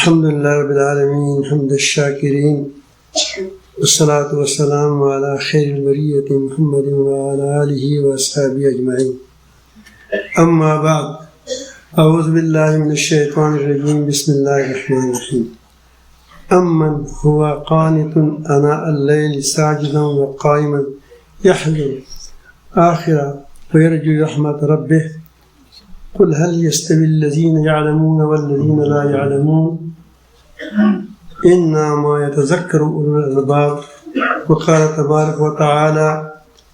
الحمد لله رب العالمين حمد الشاكرين والصلاة والسلام على خير البرية محمد وعلى آله وأصحابه أجمعين. أما بعد، أعوذ بالله من الشيطان الرجيم. بسم الله الرحمن الرحيم. أمن هو قانت آناء الليل ساجدا وقائما يحذر آخرة ويرجو رحمة ربه قل هل يستوي الذين يعلمون والذين لا يعلمون إنما يتذكر أولو الألباب. وقال تبارك وتعالى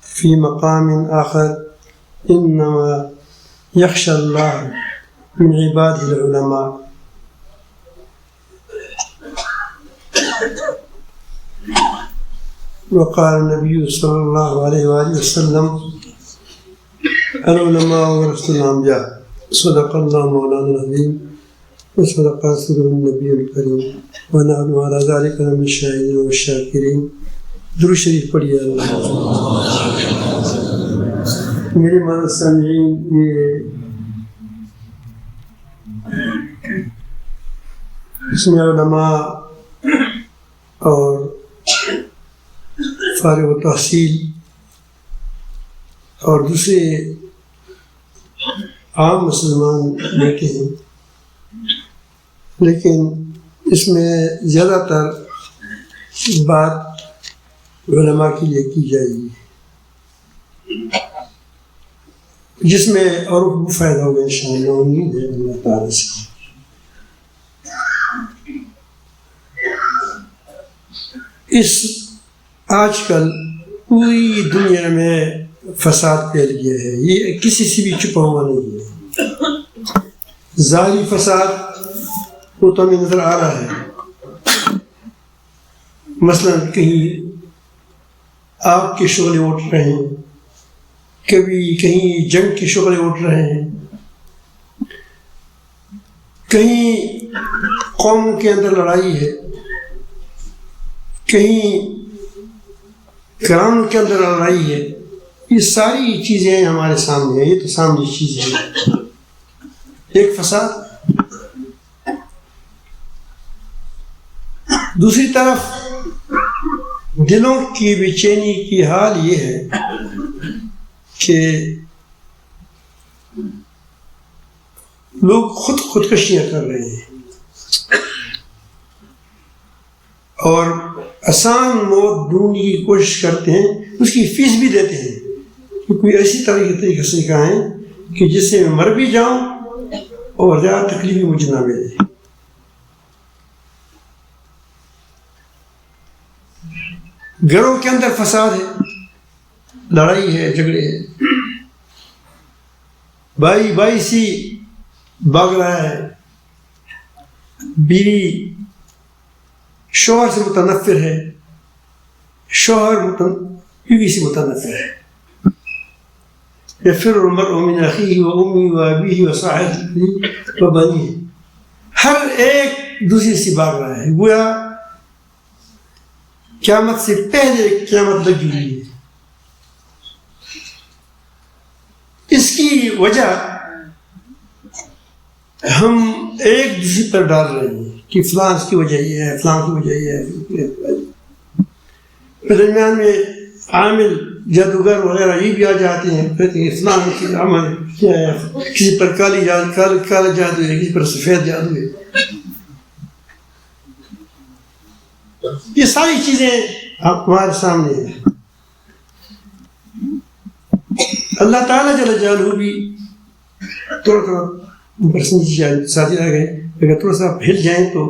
في مقام آخر إنما يخشى الله من عباده العلماء. وقال النبي صلى الله عليه وآله وسلم العلماء ورثة الأنبياء. صدق الله مولانا العظيم وصدق رسوله النبي الكريم ونحن على ذلك من الشاهدين والشاكرين. درود شریف پڑھیے اللہ. میرے معزز سامعین، یہ اس میں علماء اور فارغ و تحصیل اور دوسرے عام مسلمان بیٹھے ہیں، لیکن اس میں زیادہ تر بات علماء کے لیے کی جائے گی، جس میں اور بھی فائدہ ہوگا انشاءاللہ. امید ہے اللہ تعالیٰ سے. اس آج کل پوری دنیا میں فساد پھیل گیا ہے، یہ کسی سے بھی چھپا ہوا نہیں ہے. ظاہری فساد وہ تو ہمیں نظر آ رہا ہے. مثلا کہیں آگ کے شعلے اٹھ رہے ہیں، کبھی کہیں جنگ کے شعلے اٹھ رہے ہیں، کہیں قوموں کے اندر لڑائی ہے، کہیں گراموں کے اندر لڑائی ہے. یہ ساری چیزیں ہمارے سامنے ہیں، یہ تو سامنے چیزیں ہیں. ایک فساد. دوسری طرف دلوں کی بے چینی کی حال یہ ہے کہ لوگ خودکشیاں کر رہے ہیں اور آسان موت ڈھونڈنے کی کوشش کرتے ہیں، اس کی فیس بھی دیتے ہیں کہ کوئی ایسی طریقے سے کہیں کہ جس سے میں مر بھی جاؤں اور زیادہ تکلیف بھی مجھے نہ ملے. گھروں کے اندر فساد ہے، لڑائی ہے، جھگڑے ہیں، بھائی سی بھاگ رہا ہے، بیوی شوہر سے متنفر ہے، شوہر بیوی سے متنفر ہے. یفر المرء من اخیہ و امہ و ابیہ و صاحبہ و بنیہ. ہر ایک دوسرے سے بھاگ رہا ہے، گویا قیامت سے پہلے قیامت لگی ہوئی ہے. اس کی وجہ ہم ایک دوسرے پر ڈال رہے ہیں کہ فلاں کی وجہ یہ ہے، فلاں کی وجہ یہ ہے. درمیان میں عامل جادوگر وغیرہ یہ بھی آ جاتے ہیں، کہتے ہیں فلاں کی عمل کیا ہے، کسی پر کالا جادو ہے، کسی پر سفید جادو ہے. یہ ساری چیزیں ہمارے سامنے ہیں. اللہ تعالیٰ جل جلالہ بھی تھوڑا ساتھی رہ گئے، اگر تھوڑا سا ہل جائیں تو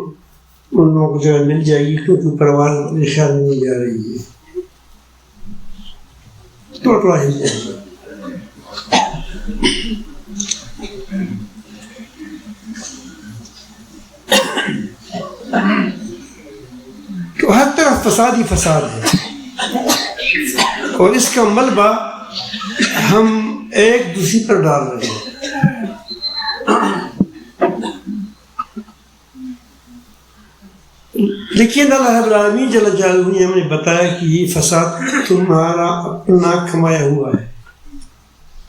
ان لوگوں کو جگہ مل جائے گی، کیونکہ پرواز میرے خیال میں نہیں جا رہی ہے. تھوڑا ہل جائیں. تو ہر طرف فساد ہی فساد ہے، اور اس کا ملبہ ہم ایک دوسرے پر ڈال رہے ہیں. لیکن اللہ رب العالمین جل جلالہ نے ہمیں بتایا کہ یہ فساد تمہارا اپنا کمایا ہوا ہے،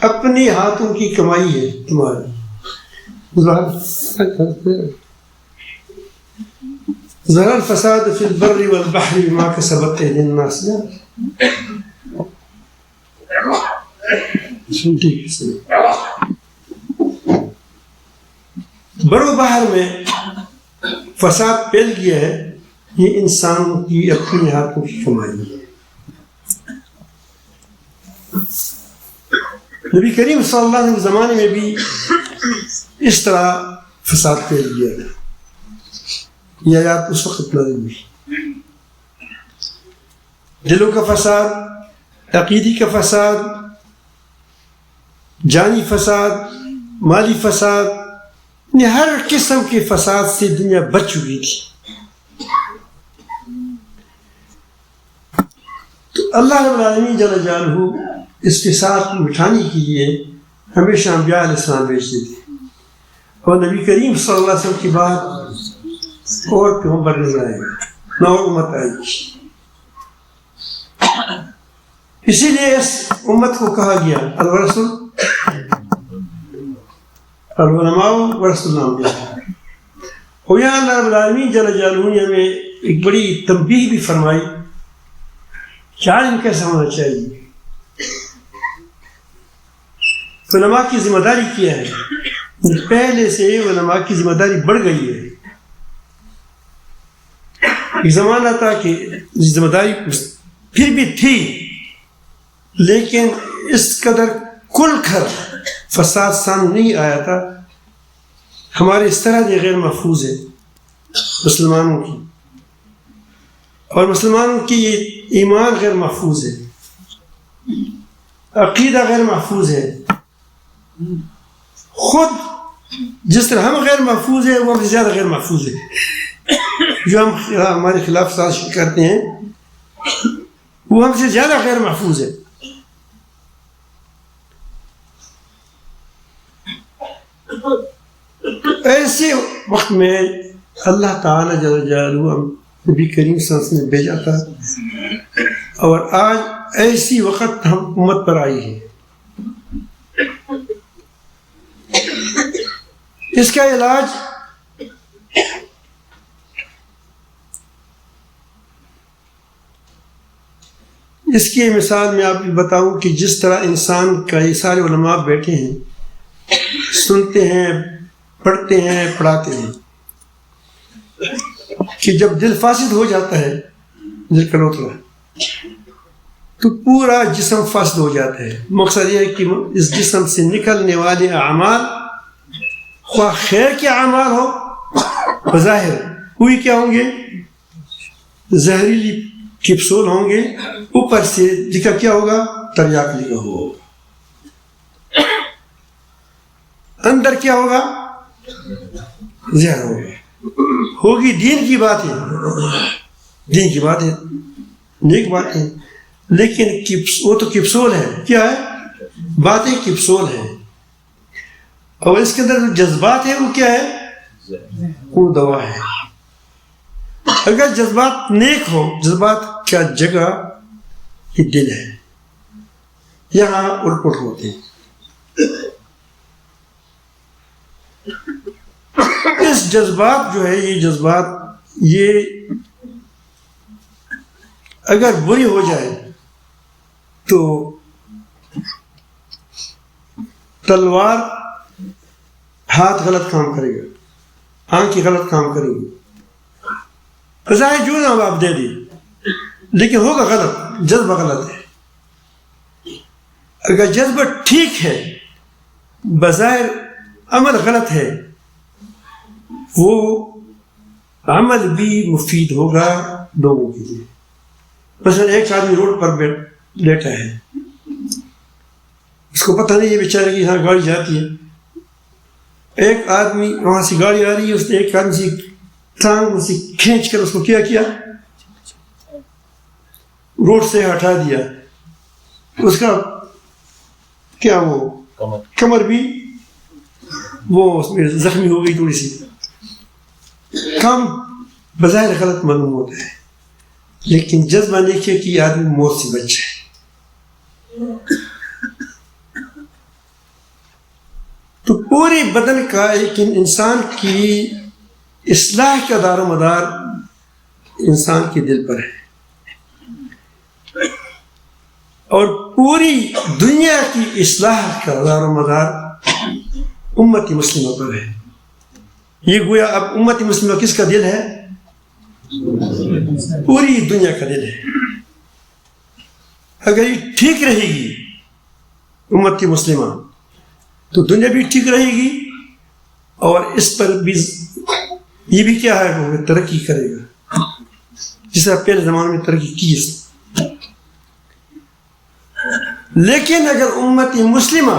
اپنے ہاتھوں کی کمائی ہے تمہاری. ظهر الفساد في البر والبحر بما كسبت أيدي الناس. بر و بحر میں فساد پھیل گیا ہے، یہ انسان کی اپنی ہاتھوں کی کمائی ہے. نبی کریم صلی اللہ علیہ وسلم کے زمانے میں بھی اس طرح فساد پھیل گیا تھا. یہ آیات اس وقت نازل ہوئی. دلوں کا فساد، عقیدی کا فساد، جانی فساد، مالی فساد، ہر قسم کے فساد سے دنیا بچ چکی تھی. تو اللہ رب العالمین جل جلالہ اس فساد کو مٹھانے کے لیے ہمیشہ انبیاء علیہ السلام بھیجتے تھے، اور نبی کریم صلی اللہ علیہ وسلم کے بعد اور پیغمبر نہیں آئے، نہ اور امت آئی. اسی لیے اس امت کو کہا گیا الرسول العلماء ورثۃ الانبیاء. اور یہاں اللہ رب العالمین جل جلالہ نے ہمیں ایک بڑی تنبیہ بھی فرمائی کہ عالم کیسا ہونا چاہیے. علماء کی ذمہ داری کیا ہے؟ پہلے سے علماء کی ذمہ داری بڑھ گئی ہے. ایک زمانہ تھا کہ ذمہ داری پھر بھی تھی، لیکن اس قدر کل کر فساد سامنے نہیں آیا تھا. ہمارے اس طرح یہ غیر محفوظ ہے مسلمانوں کی، اور مسلمانوں کی ایمان غیر محفوظ ہے، عقیدہ غیر محفوظ ہے. خود جس طرح ہم غیر محفوظ ہیں وہ ہم سے زیادہ غیر محفوظ ہے. جو ہم ہمارے خلاف سازش کرتے ہیں وہ ہم سے زیادہ غیر محفوظ ہے. ایسے وقت میں اللہ تعالیٰ جل جلالہ نبی کریم صلی اللہ علیہ وسلم نے بھیجا تھا، اور آج ایسی وقت ہم امت پر آئی ہے. اس کا علاج اس کی مثال میں آپ کو بتاؤں کہ جس طرح انسان کا یہ سارے علماء بیٹھے ہیں، سنتے ہیں، پڑھتے ہیں، پڑھاتے ہیں، کہ جب دل فاسد ہو جاتا ہے، دل کا لوتھڑا، تو پورا جسم فاسد ہو جاتا ہے. مقصد یہ ہے کہ اس جسم سے نکلنے والے اعمال، خواہ خیر کے اعمال ہو، بظاہر کوئی کیا ہوں گے، زہریلی کیپسول ہوں گے، اوپر سے لکھا کیا ہوگا، تریاق لکھا ہوگا. اندر کیا ہوگا، زہر ہوگا. ہوگی دین کی بات ہے، دین کی بات ہے، نیک بات ہے، لیکن وہ تو کیپسول ہے. کیا ہے؟ باتیں کیپسول ہے. اور اس کے اندر جو جذبات ہیں وہ کیا ہے، وہ دوا ہے. اگر جذبات نیک ہو، جذبات کیا جگہ یہ دل ہے، یہاں الٹ پلٹ ہوتے ہیں. اس جذبات جو ہے، یہ جذبات یہ اگر بری ہو جائے تو تلوار ہاتھ غلط کام کرے گا، آنکھ غلط کام کرے گی، بظاہر جو نام آپ دے دی، لیکن ہوگا غلط، جذبہ غلط ہے. اگر جذبہ ٹھیک ہے، بظاہر عمل غلط ہے، وہ عمل بھی مفید ہوگا لوگوں کے لیے. مثلا ایک آدمی روڈ پر لیٹا ہے، اس کو پتہ نہیں ہے بیچارے کہ یہاں گاڑی جاتی ہے. ایک آدمی وہاں سے گاڑی آ رہی ہے، اس نے ایک آدمی سے ٹانگ سے کھینچ کر اس کو کیا روڈ سے ہٹا دیا. اس کا کیا وہ کمر بھی وہ اس میں زخمی ہو گئی تھوڑی سی. کام بظاہر غلط معلوم ہوتا ہے، لیکن جذبہ نہیں ہے کہ یہ آدمی موت سے بچ جائے. تو پورے بدن کا ایک انسان کی اصلاح کا دار و مدار انسان کے دل پر ہے، اور پوری دنیا کی اصلاح کا دار و مدار امت مسلمہ پر ہے۔ یہ گویا اب امت مسلمہ کس کا دل ہے؟ پوری دنیا کا دل ہے۔ اگر یہ ٹھیک رہے گی امت مسلمہ تو دنیا بھی ٹھیک رہے گی، اور اس پر بھی یہ بھی کیا ہے وہ ترقی کرے گا، جس طرح پہلے زمانے میں ترقی کی اس نے۔ لیکن اگر امت مسلمہ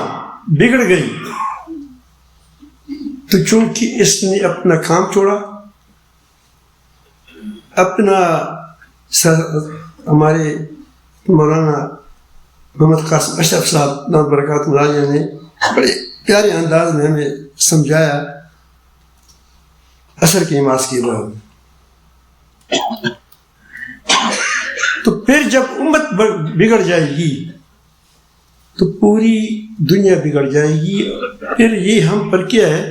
بگڑ گئی تو چونکہ اس نے اپنا کام چھوڑا، اپنا ہمارے مولانا محمد قاسم اشرف صاحب دامت برکاتہ العالیہ نے بڑے پیارے انداز میں ہمیں سمجھایا عصر کی نماز کے بعد۔ تو پھر جب امت بگڑ جائے گی تو پوری دنیا بگڑ جائے گی۔ پھر یہ ہم پر کیا ہے؟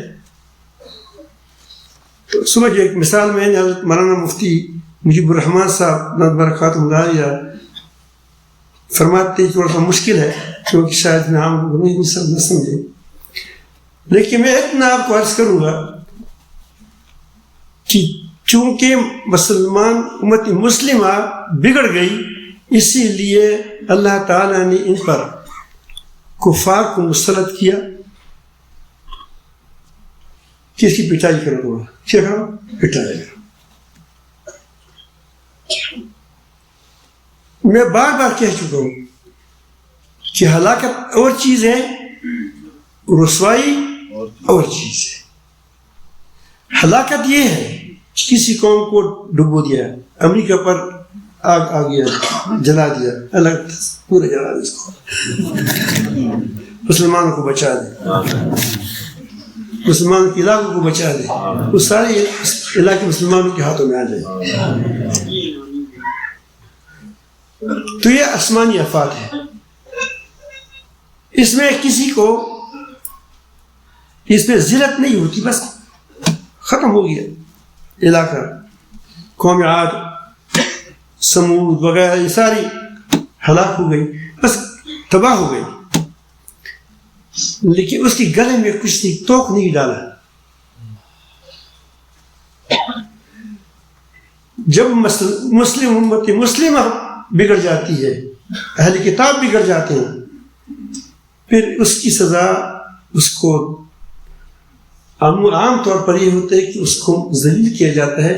صبح جو ایک مثال میں نے حضرت مولانا مفتی مجیب الرحمان صاحب دامت برکاتہ العالیہ فرماتے تھوڑا سا مشکل ہے کیونکہ شاید میں عام لوگ نہیں سمجھے، لیکن میں اتنا آپ کو عرض کروں گا کہ چونکہ مسلمان امت مسلمہ بگڑ گئی، اسی لیے اللہ تعالیٰ نے ان پر کفار کو مسلط کیا کہ اس کی پٹائی کرو، تھوڑا کیا کرو؟ پٹائی کرو۔ میں بار بار کہہ چکا ہوں کہ ہلاکت اور چیز ہے، رسوائی اور چیز ہے۔ ہلاکت یہ ہے کسی قوم کو ڈبو دیا، امریکہ پر آگ آ گیا، جلا دیا، الگ پورے جلا دیا، اس کو مسلمانوں کو بچا دے، مسلمان کے علاقوں کو بچا دے، وہ سارے علاقے مسلمانوں کے ہاتھوں میں آ جائے۔ تو یہ آسمانی آفات ہے، اس میں کسی کو اس میں ذلت نہیں ہوتی، بس ختم ہو گیا علاقہ، قوم عاد سمود وغیرہ یہ ساری ہلاک ہو گئی، بس تباہ ہو گئی۔ لیکن اس کی گلے میں کچھ نہیں، توق نہیں ڈالا۔ جب مسلم امت مسلمہ بگڑ جاتی ہے، اہل کتاب بگڑ جاتے ہیں، پھر اس کی سزا اس کو عام طور پر یہ ہوتا ہے کہ اس کو ذلیل کیا جاتا ہے،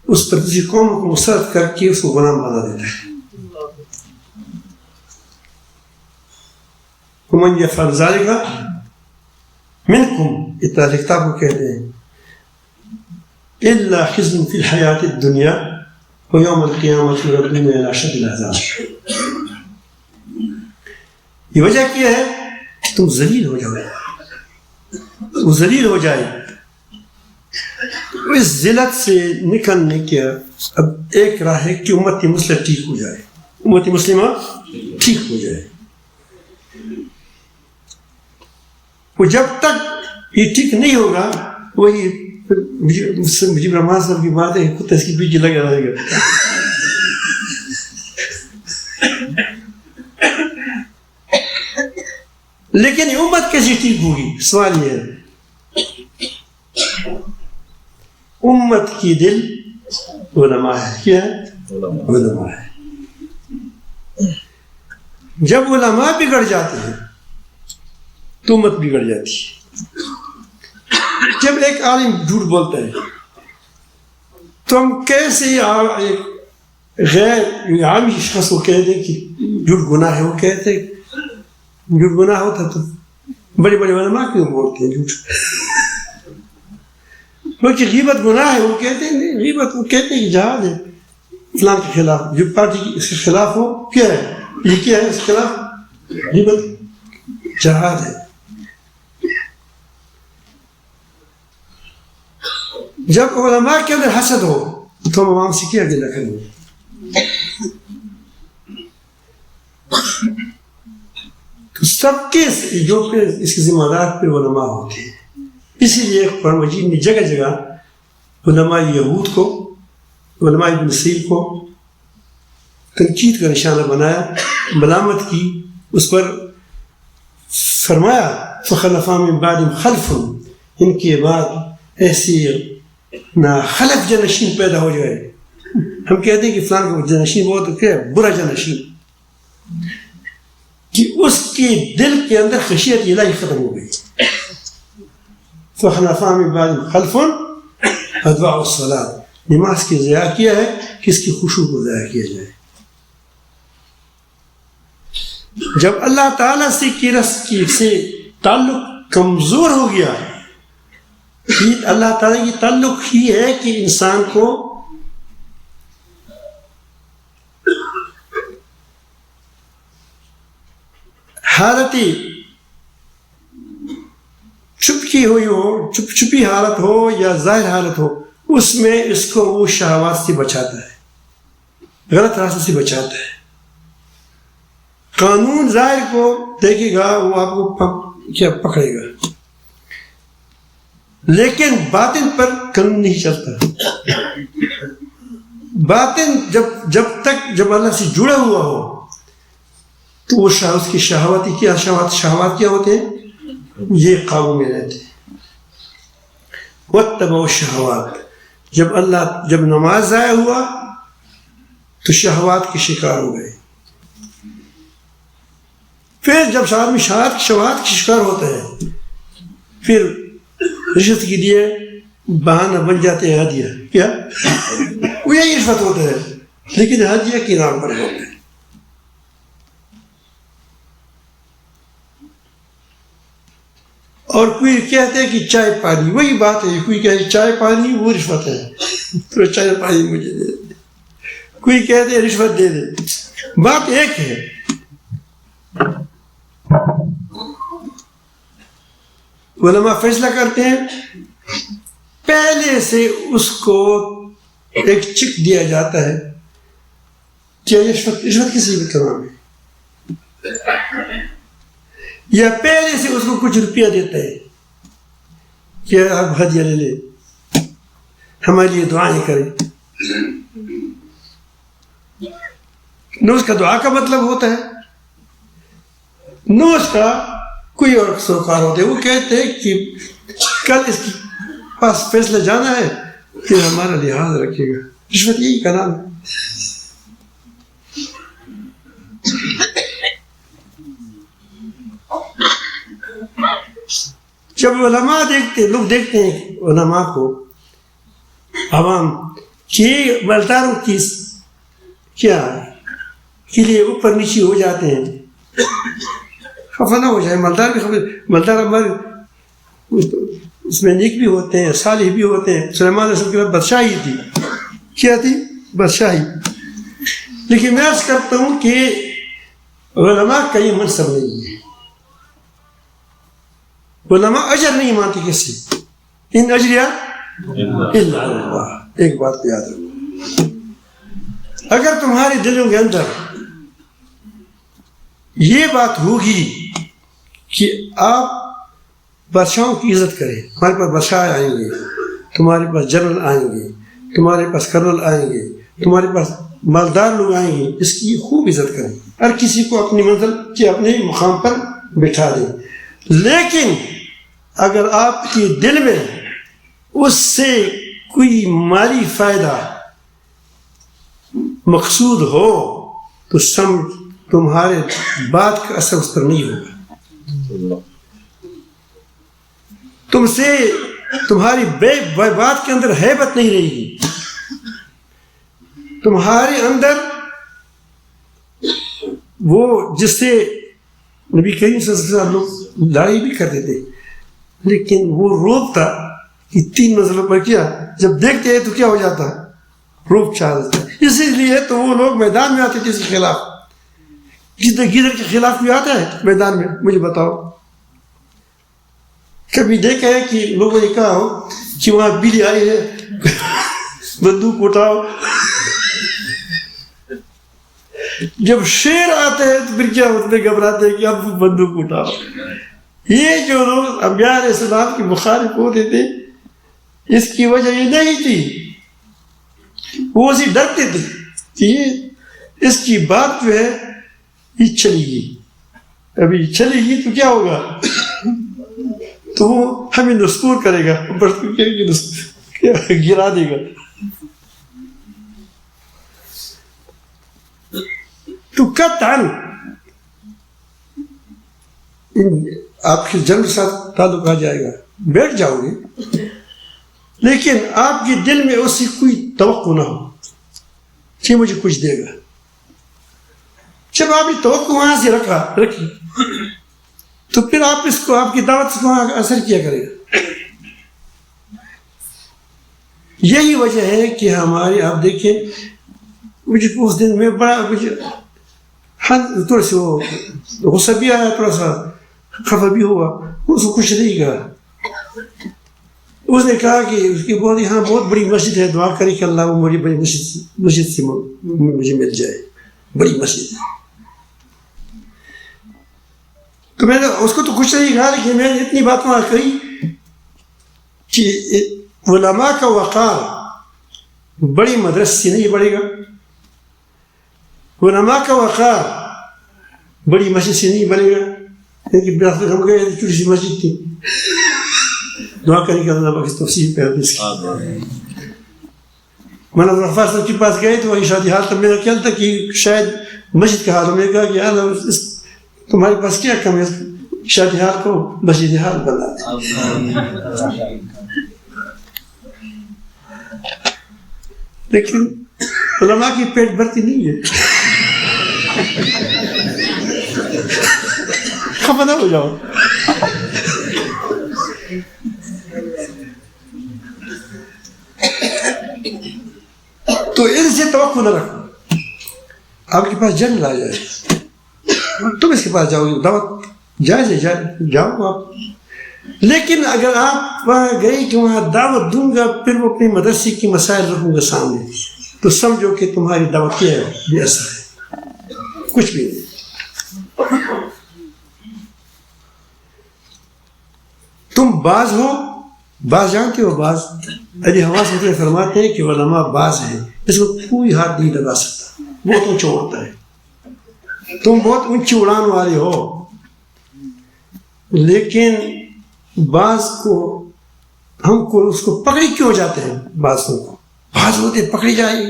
اس پر کسی قوم کو مسلط کر کے اس کو غلام بنا دیتا ہے۔ ومن یفعل ذلک منکم، اتنا کتاب کو کہتے ہیں، الا خزی فی الحیات الدنیا ویوم القیامۃ یردون الی اشد العذاب۔ یہ وجہ کیا ہے؟ تم ذلیل ہو جاؤ، وہ ذلیل ہو جائے۔ اس ذلت سے نکلنے کے اب ایک راہ ہے کہ امت مسلمہ ٹھیک ہو جائے، امت مسلمہ ٹھیک ہو جائے۔ وہ جب تک یہ ٹھیک نہیں ہوگا، وہی مجیب الرحمان صاحب کی بات ہے، کتا اس کی پیچھے لگا رہے گا۔ لیکن امت کیسے ٹھیک ہوگی؟ سوال یہ ہے۔ امت کی دل علماء ہے، کیا ہے؟ علماء ہے۔ جب علماء بگڑ جاتے ہیں تو امت بگڑ جاتی ہے۔ جب ایک عالم جھوٹ بولتا ہے تو ہم کیسے ایک غیر عامی شخص کو کہہ دیں کہ جھوٹ گناہ ہے؟ وہ کہتے ہیں جھوٹ گناہ ہوتا تو بڑے بڑے علماء کیوں بولتے ہیں جھوٹ؟ کیونکہ غیبت گناہ ہے، وہ کہتے ہیں نہیں غیبت، وہ کہتے ہیں کہ جہاد ہے اسلام کے خلاف، جو پارٹی اس کے خلاف ہو کیا ہے، یہ کیا ہے اس کے خلاف؟ غیبت جہاد ہے۔ جب علماء کے اندر حسد ہو تو ہم عوام سے کیا گلہ کریں گے؟ تو سب کے جو اس کے ذمہ دار پہ علماء ہوتے ہیں۔ اسی لیے قرآن مجید نے جگہ جگہ علماء یہود کو، علماء ابن سیب کو تنقید کا نشانہ بنایا، ملامت کی، اس پر فرمایا فخلف من بعدهم خلف، ان کے بعد ایسی خلف جانشین پیدا ہو جائے. ہم کہتے ہیں کہ فلان کا جانشین بہت کیا ہے، برا جانشین، کہ اس کے دل کے اندر خشیت الہی ختم ہو گئی. فخلف من بعدهم خلف اضاعوا الصلاۃ، نماز کی ضیاع کیا ہے کہ اس کی خشوع کو ضائع کیا جائے. جب اللہ تعالیٰ سے تعلق کمزور ہو گیا، اللہ تعالیٰ کی تعلق ہی ہے کہ انسان کو حالت چپکی ہوئی ہو، چھپی حالت ہو یا ظاہر حالت ہو، اس میں اس کو وہ شہوات سے بچاتا ہے، غلط راستے سے بچاتا ہے. قانون ظاہر کو دیکھے گا، وہ آپ کو کیا پکڑے گا، لیکن باطن پر قانون نہیں چلتا. باطن جب تک اللہ سے جڑا ہوا ہو تو وہ اس کی شہوات کیا ہوتے ہیں، یہ قابو میں رہتے ہیں. واتبعوا الشہوات، جب نماز ضائع ہوا تو شہوات کے شکار ہو گئے. پھر جب آدمی شہوات کے شکار ہوتا ہے، پھر رشوت کے لیے بہانہ بن جاتے ہیں ہدیہ. کیا وہ یہی رشوت ہوتا ہے، لیکن ہدیہ کے نام پر ہوتا ہے. اور کوئی کہتے ہیں کہ چائے پانی، وہی بات ہے. کوئی کہتے چائے پانی وہ رشوت ہے، تو چائے پانی مجھے دے دے. کوئی کہتے ہیں رشوت دے دے. بات ایک ہے. علماء فیصلہ کرتے ہیں پہلے سے اس کو ایک چک دیا جاتا ہے کہ رشوت کسی بھی کام ہے، یا پہلے سے اس کو کچھ روپیہ دیتا ہے کہ آپ ہدیہ لے لیں، ہمارے لیے دعائیں کریں. نہ اس کا دعا کا مطلب ہوتا ہے، نہ اس کا کوئی اور سوکار ہوتے. وہ کہتے ہیں کہ کل اس کے پاس فیصلہ جانا ہے کہ ہمارا لحاظ رکھے گا. رشوت یہی کا نام ہے. جب لوگ دیکھتے ہیں علماء کو، عوام کہ مالداروں کی کیا کے لیے اوپر نیچے ہو جاتے ہیں، خفا نہ ہو جائے. مالدار ہمارے اس میں نیک بھی ہوتے ہیں، صالح بھی ہوتے ہیں. سلیمان علیہ السلام کے بعد بادشاہی تھی. کیا تھی؟ بادشاہی. لیکن میں عرض کرتا ہوں کہ علماء کا یہ منصب نہیں ہے. علماء اجر نہیں مانتے کسی. ان اجریہ الا اللہ. ایک بات کو یاد رکھو، اگر تمہارے دلوں کے اندر یہ بات ہوگی کہ آپ بادشاہوں کی عزت کریں، ہمارے پاس بادشاہ آئیں گے، تمہارے پاس جنرل آئیں گے، تمہارے پاس کرنل آئیں گے، تمہارے پاس مالدار لوگ آئیں گے، اس کی خوب عزت کریں، ہر کسی کو اپنی منزل کے اپنے مقام پر بٹھا دیں. لیکن اگر آپ کے دل میں اس سے کوئی مالی فائدہ مقصود ہو تو سمجھ تمہارے بات کا اثر اس پر نہیں ہوگا. تم سے تمہاری بات کے اندر ہیبت نہیں رہے گی. تمہارے اندر وہ جس سے نبی کریم صلی اللہ علیہ وسلم لوگ لڑائی بھی کرتے تھے، لیکن وہ روب تھا کہ 3 منزلوں پر کیا جب دیکھتے ہیں تو کیا ہو جاتا، روب چھا دیتا. اسی لیے تو وہ لوگ میدان میں آتے تھے اس کے خلاف. گیدڑ کے خلاف بھی آتا ہے میدان میں؟ مجھے بتاؤ. کبھی دیکھا ہے کہ لوگوں نے کہا ہو کہ وہاں بلی آئی ہے بندوق اٹھاؤ؟ جب شیر آتے ہیں تو پھر کیا ہوتے گھبراتے ہیں کہ اب بندوق اٹھاؤ. یہ جو لوگ انبیاء علیہ السلام کے مخالف ہوتے تھے اس کی وجہ یہ نہیں تھی، وہ اسے ڈرتے تھے کہ یہ اس کی بات جو ہے یہ چلے گی، ابھی چلے گی تو کیا ہوگا، تو وہ ہمیں نسکور کرے گا، گرا دے گا. تو قطعاً آپ کے جنم کے ساتھ تعلق آ جائے گا، بیٹھ جاؤ گے، لیکن آپ کے دل میں اس سے کوئی توقع نہ ہو کہ مجھے کچھ دے گا. جب آپ یہ توقع وہاں سے رکھی تو پھر آپ اس کو، آپ کی دعوت سے وہاں اثر کیا کرے گا. یہی وجہ ہے کہ ہمارے، آپ دیکھیں مجھے اس دن میں بڑا تھوڑا سا وہ غصہ بھی آیا، تھوڑا سا خفا بھی ہوا. اس کو کچھ نہیں کہا. اس نے کہا کہ اس کی بہت، یہاں بہت بڑی مسجد ہے، دعا کرے کہ اللہ وہ بڑی بڑی مسجد سے مجھے مل جائے، بڑی مسجد ہے. تو میں نے اس کو تو کچھ نہیں کہا، لیکن میں نے اتنی بات وہاں کہی کہ علماء کا وقار بڑی مدرسے سے نہیں بڑھے گا، علماء کا وقار بڑی مسجد سے نہیں بنے گا. لیکن ہم گئے چھوٹی سی مسجد تھی، دعا کریں کہ اللہ باقی تفصیل پہ حدیث کی. مولانا غفار صاحب کے پاس گئے تو وہی شادی حال تب میرا خیال تھا کہ شاید مسجد کا حال. ہم نے کہا کہ اللہ تمہارے پاس کیا کم ہے، شادی حال کو مسجد حال بنا دیں. لیکن علماء کی پیٹ بھرتی نہیں ہے. خفا نہ ہو جاؤ. تو ان سے توقع نہ رکھو. آپ کے پاس جنگ آ جائے، تم اس کے پاس جاؤ گے، دعوت جائز ہے، جاؤ آپ. لیکن اگر آپ وہاں گئے کہ وہاں دعوت دوں گا، پھر وہ اپنے مدرسے کی مسائل رکھوں گا سامنے، تو سمجھو کہ تمہاری دعوت کیا ہے، بے اثر ہے، کچھ بھی نہیں. تم باز ہو، باز جانتے ہو، باز علی حواس میں فرماتے ہیں کہ علماء باز ہیں، اس کو کوئی ہاتھ نہیں لگا سکتا، بہت اونچا اڑتا ہے. تم بہت اونچی اڑان والے ہو، لیکن باز کو، ہم کو اس کو پکڑی کیوں جاتے ہیں؟ بازوں کو باز ہوتے پکڑی جائے.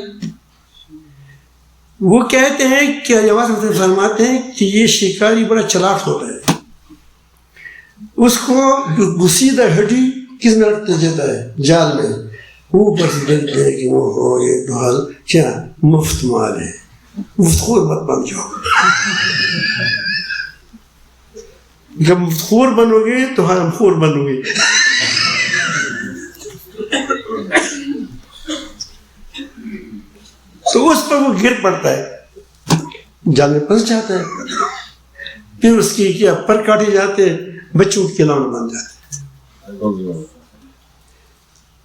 وہ کہتے ہیں کہ فرماتے ہیں کہ یہ شکاری بڑا چلاک ہوتا ہے، اس کو گسیدہ ہڈی کس میں رکھتے جاتا ہے، جال میں، وہ اوپر سے دیکھتے ہیں کہ وہ ہو یہ تو حال کیا مفت مال ہے، مفت خور مت بن جاؤ. جب مفت خور بنو گے تو حرام خور بنو گے. تو اس پر وہ گر پڑتا ہے، جال میں پھنس جاتا ہے، پھر اس کی کیا پر کاٹے جاتے ہیں، بچوں کے کھلونے بن جاتے ہیں.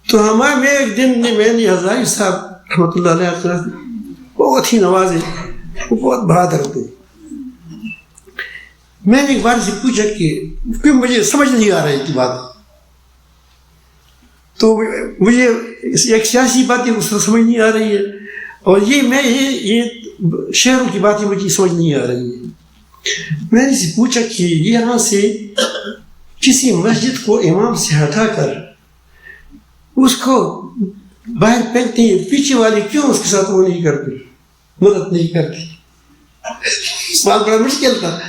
تو ہمارے میں ایک دن میں نے ہزاری صاحب رحمۃ اللہ علیہ بہت ہی نوازے، وہ بہت بہادر تھے. میں نے ایک بار سے پوچھا کہ مجھے سمجھ نہیں آ رہی تھی بات، تو مجھے ایک سیاسی باتیں اس کو سمجھ نہیں آ رہی ہے، اور یہ شہروں کی باتیں مجھے سمجھ نہیں آ رہی ہے. میں نے سے پوچھا کہ یہاں سے کسی مسجد کو امام سے ہٹا کر اس کو باہر پھینکتے ہیں، پیچھے والے کیوں اس کے ساتھ وہ نہیں کرتے، مدد نہیں کرتے؟ سوال بڑا مشکل تھا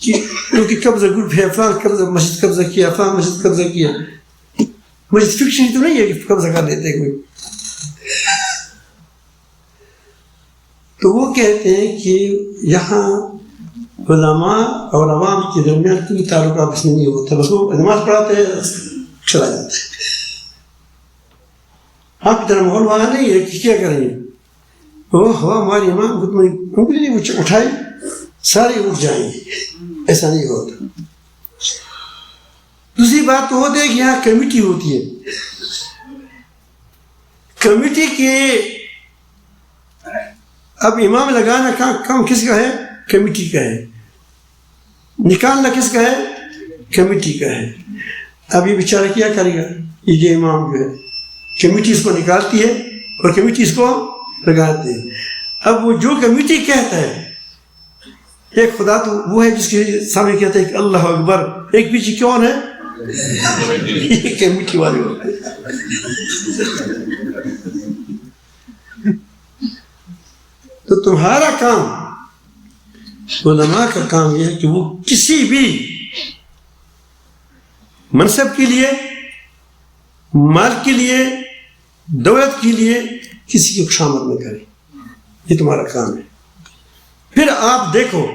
کیونکہ قبضہ گروپ ہے، فلان قبضہ مسجد قبضہ کیا، فلان مسجد قبضہ کیا. مسجد فکشن تو نہیں ہے کہ قبضہ کر لیتے کوئی. تو وہ کہتے ہیں کہ یہاں علماء اور عوام کے درمیان کوئی تعلق آپس میں نہیں ہوتا، بس وہ نماز پڑھاتے ہیں چلا جاتا ہے. آپ کی طرح ماحول وہاں نہیں ہے کہ کیا کریں گے، وہ ہوا ہماری امام انگلی نہیں اٹھائی سارے اٹھ جائیں گے، ایسا نہیں ہوتا. دوسری بات تو ہوتی ہے کہ یہاں کمیٹی ہوتی ہے، کمیٹی کے اب امام لگانا کام کس کا ہے؟ کمیٹی کا ہے. نکالنا کس کا ہے؟ کمیٹی کا ہے. اب یہ بیچارہ کیا کرے گا؟ یہ امام جو ہے کمیٹی اس کو نکالتی ہے اور کمیٹی اس کو لگاتے ہیں. اب وہ جو کمیٹی کہتا ہے، ایک خدا تو وہ ہے جس کے سامنے کہتا ہے کہ اللہ اکبر، ایک پیچھے کون ہے؟ یہ کمیٹی والے ہوتے ہیں. تو تمہارا کام، علماء کا کام یہ ہے کہ وہ کسی بھی منصب کے لیے، مال کے لیے، دولت کے لیے کسی کی خوشامد نہ کرے. یہ تمہارا کام ہے. پھر آپ دیکھو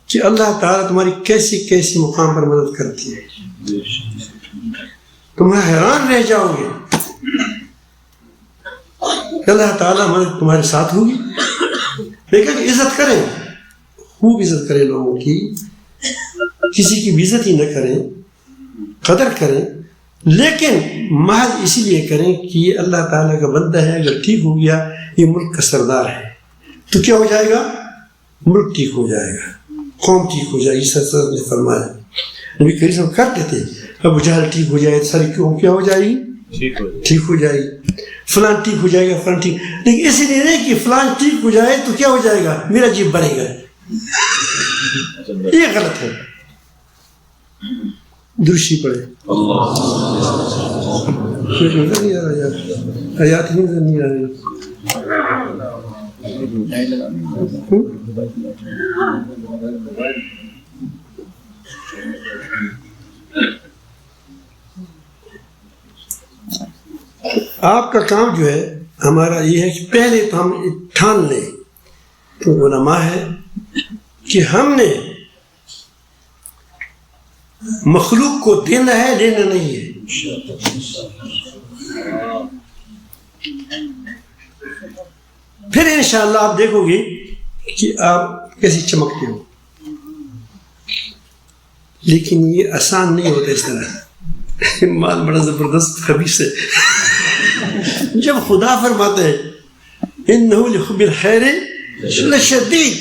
کہ اللہ تعالیٰ تمہاری کیسی کیسی مقام پر مدد کرتی ہے. تم حیران رہ جاؤ گے کہ اللہ تعالیٰ مدد تمہارے ساتھ ہوگی. لیکن عزت کریں، خوب عزت کریں لوگوں کی، کسی کی بھی عزت ہی نہ کریں، قدر کریں، لیکن محض اسی لیے کریں کہ یہ اللہ تعالیٰ کا بندہ ہے. اگر ٹھیک ہو گیا، یہ ملک کا سردار ہے، تو کیا ہو جائے گا؟ ملک ٹھیک ہو جائے گا، قوم ٹھیک ہو جائے گی. سر نے فرمایا، نبی کریم صلی اللہ علیہ وسلم کرتے تھے، ابو جہل ٹھیک ہو جائے تو ساری قوم کیا ہو جائے گی؟ ٹھیک ہو جائے گی. فلان ٹھیک ہو جائے گا، فلان ٹھیک. لیکن اسی لیے نہیں کہ فلان ٹھیک ہو جائے تو کیا ہو جائے گا؟ میرا جیب بنے گا. یہ غلط ہے. درشی پڑھے. نظر نہیں آ رہا یار، آیات ہی نظر نہیں آ رہی. آپ کا کام جو ہے، ہمارا یہ ہے کہ پہلے تو ہم ٹھان لیں تو علماء ہے کہ ہم نے مخلوق کو دینا ہے، لینا نہیں ہے. پھر انشاءاللہ آپ دیکھو گے کہ آپ کیسی چمکتے ہو. لیکن یہ آسان نہیں ہوتا اس طرح. مال بڑا زبردست خبیث ہے. جب خدا فرماتا ہے انہو لحب الخیر لشدید،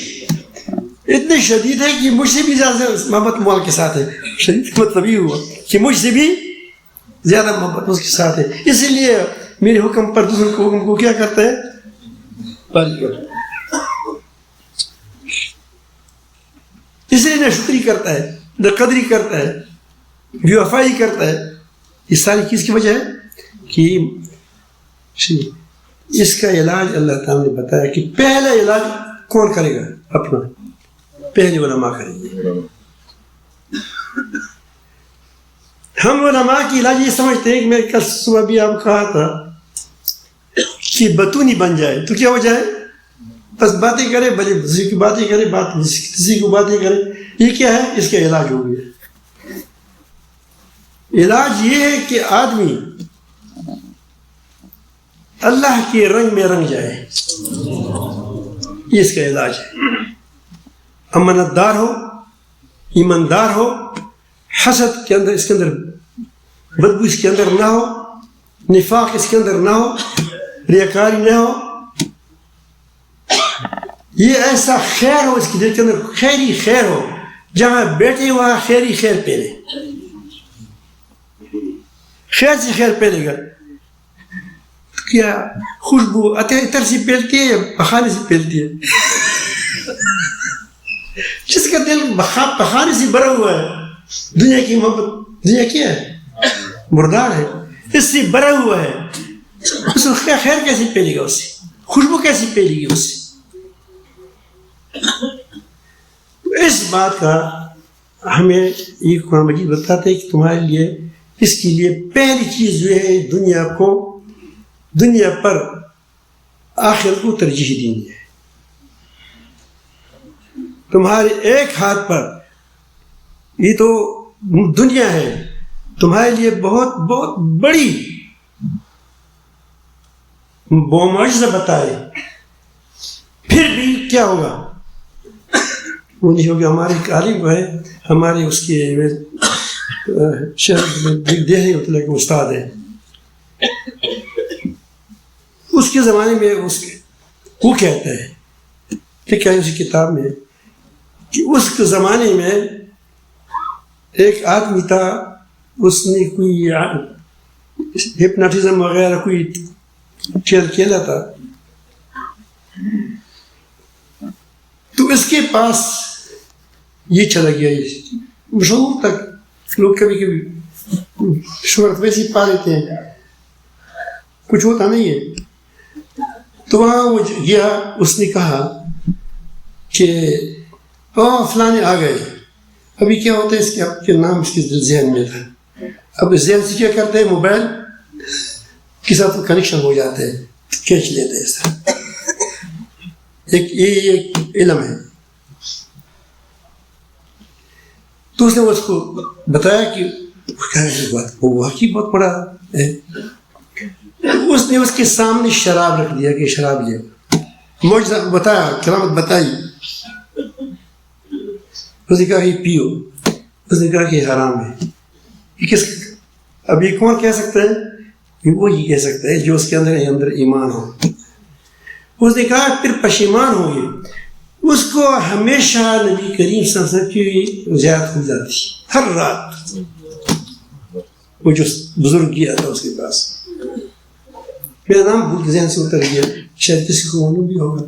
اتنے شدید ہے کہ مجھ سے بھی زیادہ محبت مال کے ساتھ ہے. شدید مطلب یہ ہوا کہ مجھ سے بھی زیادہ محبت اس کے ساتھ ہے. اسی لیے میرے حکم پر دوسروں کو حکم کو کیا کرتا ہے؟ اس لیے نہ شکری کرتا ہے، نہ قدری کرتا ہے، بے وفائی کرتا ہے. یہ ساری چیز کی وجہ ہے کہ اس کا علاج اللہ تعالیٰ نے بتایا کہ پہلا علاج کون کرے گا؟ اپنا. پہلے علماء کریں گے. ہم علماء کی علاج یہ سمجھتے ہیں کہ میں کل صبح بھی آپ کو کہا تھا کہ بتونی بن جائے تو کیا ہو جائے؟ بس باتیں کرے، بھلے کسی کی باتیں کرے، کسی کو باتیں کرے. یہ کیا ہے؟ اس کا علاج ہو گیا. علاج یہ ہے کہ آدمی اللہ کے رنگ میں رنگ جائے. یہ اس کا علاج ہے. امانت دار ہو، ایماندار ہو، حسد کے اندر، اس کے اندر بدبو اس کے اندر نہ ہو، نفاق اس کے اندر نہ ہو، ریاکاری نہ ہو. یہ ایسا خیر ہو اس کے دل کے اندر، خیری خیر ہو. جہاں بیٹھے وہاں خیری خیر پھیلے. خیر سے خیر پھیلے گا. کیا خوشبو عطر سے پھیلتی ہے یا پخانے سے پھیلتی ہے؟ جس کا دل پخانے سے بھرا ہوا ہے، دنیا کی محبت، دنیا کیا ہے؟ مردار ہے. اس سے بھرا ہوا ہے، اس کو خیر کیسے پھیلے گا؟ اس سے خوشبو کیسے پھیلے گی؟ اس سے. اس بات کا ہمیں یہ قرآن مجید بتاتے ہیں کہ تمہارے لیے، اس کے لیے پہلی چیز جو ہے دنیا پر آخرت کو ترجیح دینی ہے. تمہارے ایک ہاتھ پر یہ تو دنیا ہے، تمہارے لیے بہت بہت بڑی معجزہ بتائے، پھر بھی کیا ہوگا؟ وہ نہیں ہوگا. ہمارے ایک عالم ہے، ہمارے اس کے شہر میں دہلی اتلا کے استاد ہیں. اس کے زمانے میں وہ کہتا ہے کہ اسی کتاب میں کہ اس کے زمانے میں ایک آدمی تھا اس نے کوئی ہپناٹزم وغیرہ کوئی کھیل کھیلا تھا، تو اس کے پاس یہ چلا گیا، مشہور تک لوگ کبھی کبھی شہرت ویسی پا لیتے ہیں، کچھ ہوتا نہیں ہے۔ تو وہاں وہ گیا، اس نے کہا کہ فلانے آ گئے۔ ابھی کیا ہوتا ہے، اس کے آپ کے نام اس کے ذہن میں تھا، اب اس ذہن سے کیا کرتے ہیں، موبائل کے ساتھ کنیکشن ہو جاتے ہیں، کھینچ لیتے ہیں۔ اس طرح ایک علم ہے۔ تو اس نے اس کو بتایا کہ وہ واقعی بہت بڑا ہے۔ اس نے اس کے سامنے شراب رکھ دیا کہ شراب لے، معجزہ بتایا، کرامت بتائی۔ اس نے کہا کہ پیو، اس نے کہا کہ حرام ہے۔ اب یہ کون کہہ سکتا ہے؟ وہی کہہ سکتا ہے جو اس کے اندر ایمان ہو۔ اس نے کہا پھر پشیمان ہو گئے۔ اس کو ہمیشہ نبی کریم صلی اللہ علیہ وسلم کی زیارت ہو جاتی ہر رات۔ وہ جو بزرگ گیا تھا اس کے پاس، میرا نام بھول کے ذہن سے اتر گیا، شاید کسی کو معلوم بھی ہوگا۔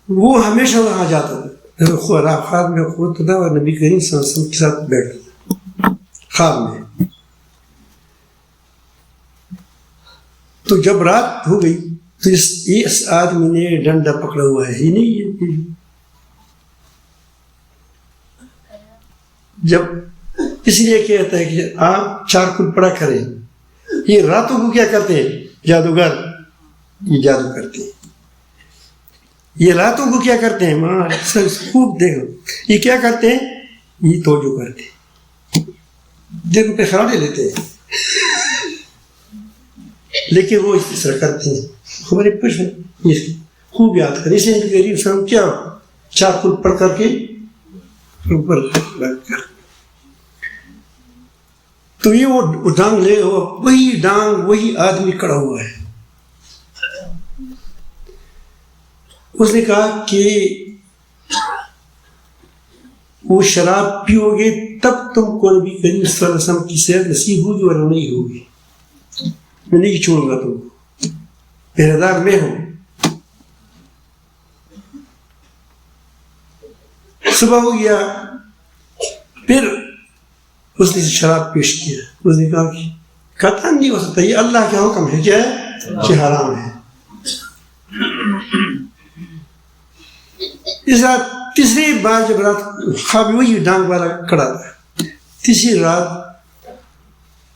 وہ ہمیشہ وہاں جاتا تھا، خواب میں خود تھا اور نبی کریم صلی اللہ علیہ وسلم کے ساتھ بیٹھتا تھا خواب میں۔ تو جب رات ہو گئی تو اس آدمی نے ڈنڈا پکڑا ہوا ہے ہی نہیں۔ جب اس لیے کہتا ہے کہ آپ چارکل پڑا کریں، یہ راتوں کو کیا کرتے ہیں جادوگر، یہ جادو کرتے ہیں۔ یہ راتوں کو کیا کرتے ہیں، خوب دیکھو، یہ کیا کرتے ہیں، یہ توجہ کرتے ہیں، دن پہ خراٹے لیتے ہیں، لیکن وہ اس طرح کرتے ہیں۔ ہمارے کچھ خوب یاد کریں، اس لیے غریب صاحب کیا چارکل پڑھ کر کے اوپر رکھ کر، تو یہ وہ ڈانگ لے، وہی ڈانگ وہی آدمی کڑا ہوا ہے۔ اس نے کہا کہ وہ شراب پیو گے تب تم کو نبی کریم صلی اللہ علیہ وسلم کی صحت نصیب ہوگی ورنہ نہیں ہوگی، میں نہیں چھوڑوں گا تم کو، پہرے دار میں ہوں۔ صبح ہو گیا، پھر اس نے شراب پیش کیا۔ اس نے کہا کہ قطعاً نہیں ہو سکتا، یہ اللہ کا حکم ہے، کیا ہے کہ حرام ہے۔ اس رات تیسری بار جب رات خواب وہی ڈانگ والا کھڑا تھا، تیسری رات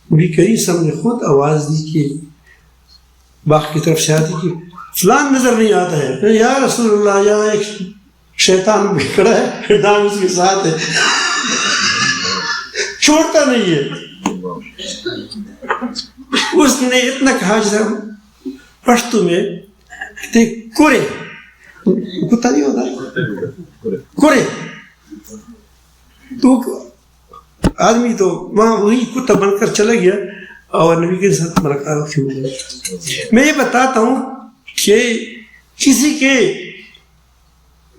نبی کریم صلی اللہ علیہ وسلم نے خود آواز دی کہ باغ کی طرف سے آتی کہ فلان نظر نہیں آتا ہے۔ یا رسول اللہ، یہاں ایک شیطان بھی کھڑا ہے، ڈانگ اس کے ساتھ ہے، چھوڑتا نہیں ہے۔ اس نے اتنا کہا جیسا پشتو میں کورے، کتا نہیں ہوتا کورے، تو آدمی تو وہاں وہی کتا بن کر چلا گیا اور نبی کے ساتھ ملاقات ہو گئی۔ میں یہ بتاتا ہوں کہ کسی کے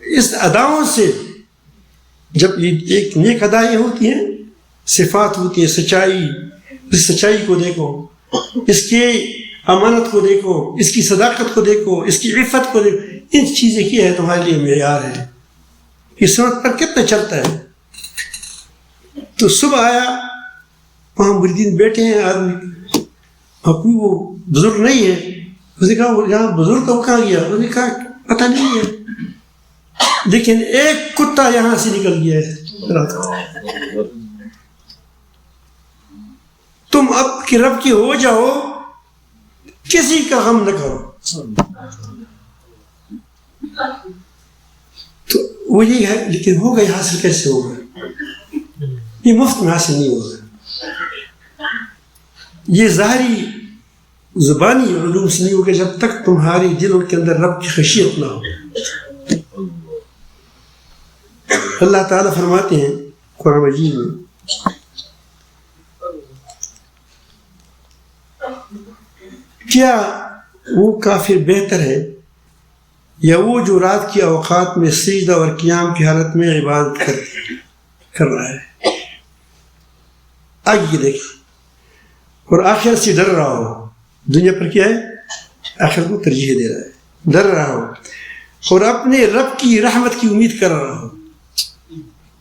اس اداؤں سے، جب ایک نیک ادائیں ہوتی ہیں، صفات ہوتی ہیں، سچائی، اس سچائی کو دیکھو، اس کی امانت کو دیکھو، اس کی صداقت کو دیکھو، اس کی عفت کو دیکھو، ان چیزیں کیا ہے تمہارے لیے معیار ہے، یہ سمجھ پر کتنا چلتا ہے۔ تو صبح آیا، وہاں مریدین بیٹھے ہیں، آدمی کوئی وہ بزرگ نہیں ہے۔ اس نے کہا وہ یہاں بزرگ تو کہاں گیا؟ اس نے کہا پتہ نہیں ہے، لیکن ایک کتا یہاں سے نکل گیا ہے رات کو۔ تم اب کہ رب کی ہو جاؤ، کسی کا غم نہ کرو۔ تو وہ یہ ہے، لیکن ہوگا یہ حاصل کیسے ہوگا؟ یہ مفت میں حاصل نہیں ہوگا، یہ ظاہری زبانی علوم سے نہیں ہوگا جب تک تمہاری دلوں کے اندر رب کی خشیت نہ ہو۔ اللہ تعالیٰ فرماتے ہیں قرآن مجید میں، کیا وہ کافر بہتر ہے یا وہ جو رات کی اوقات میں سجدہ اور قیام کی حالت میں عبادت کر رہا ہے؟ آگے دیکھیں اور آخرت سے ڈر رہا ہو. دنیا پر کیا ہے؟ آخرت کو ترجیح دے رہا ہے, ڈر رہا ہو اور اپنے رب کی رحمت کی امید کر رہا ہو.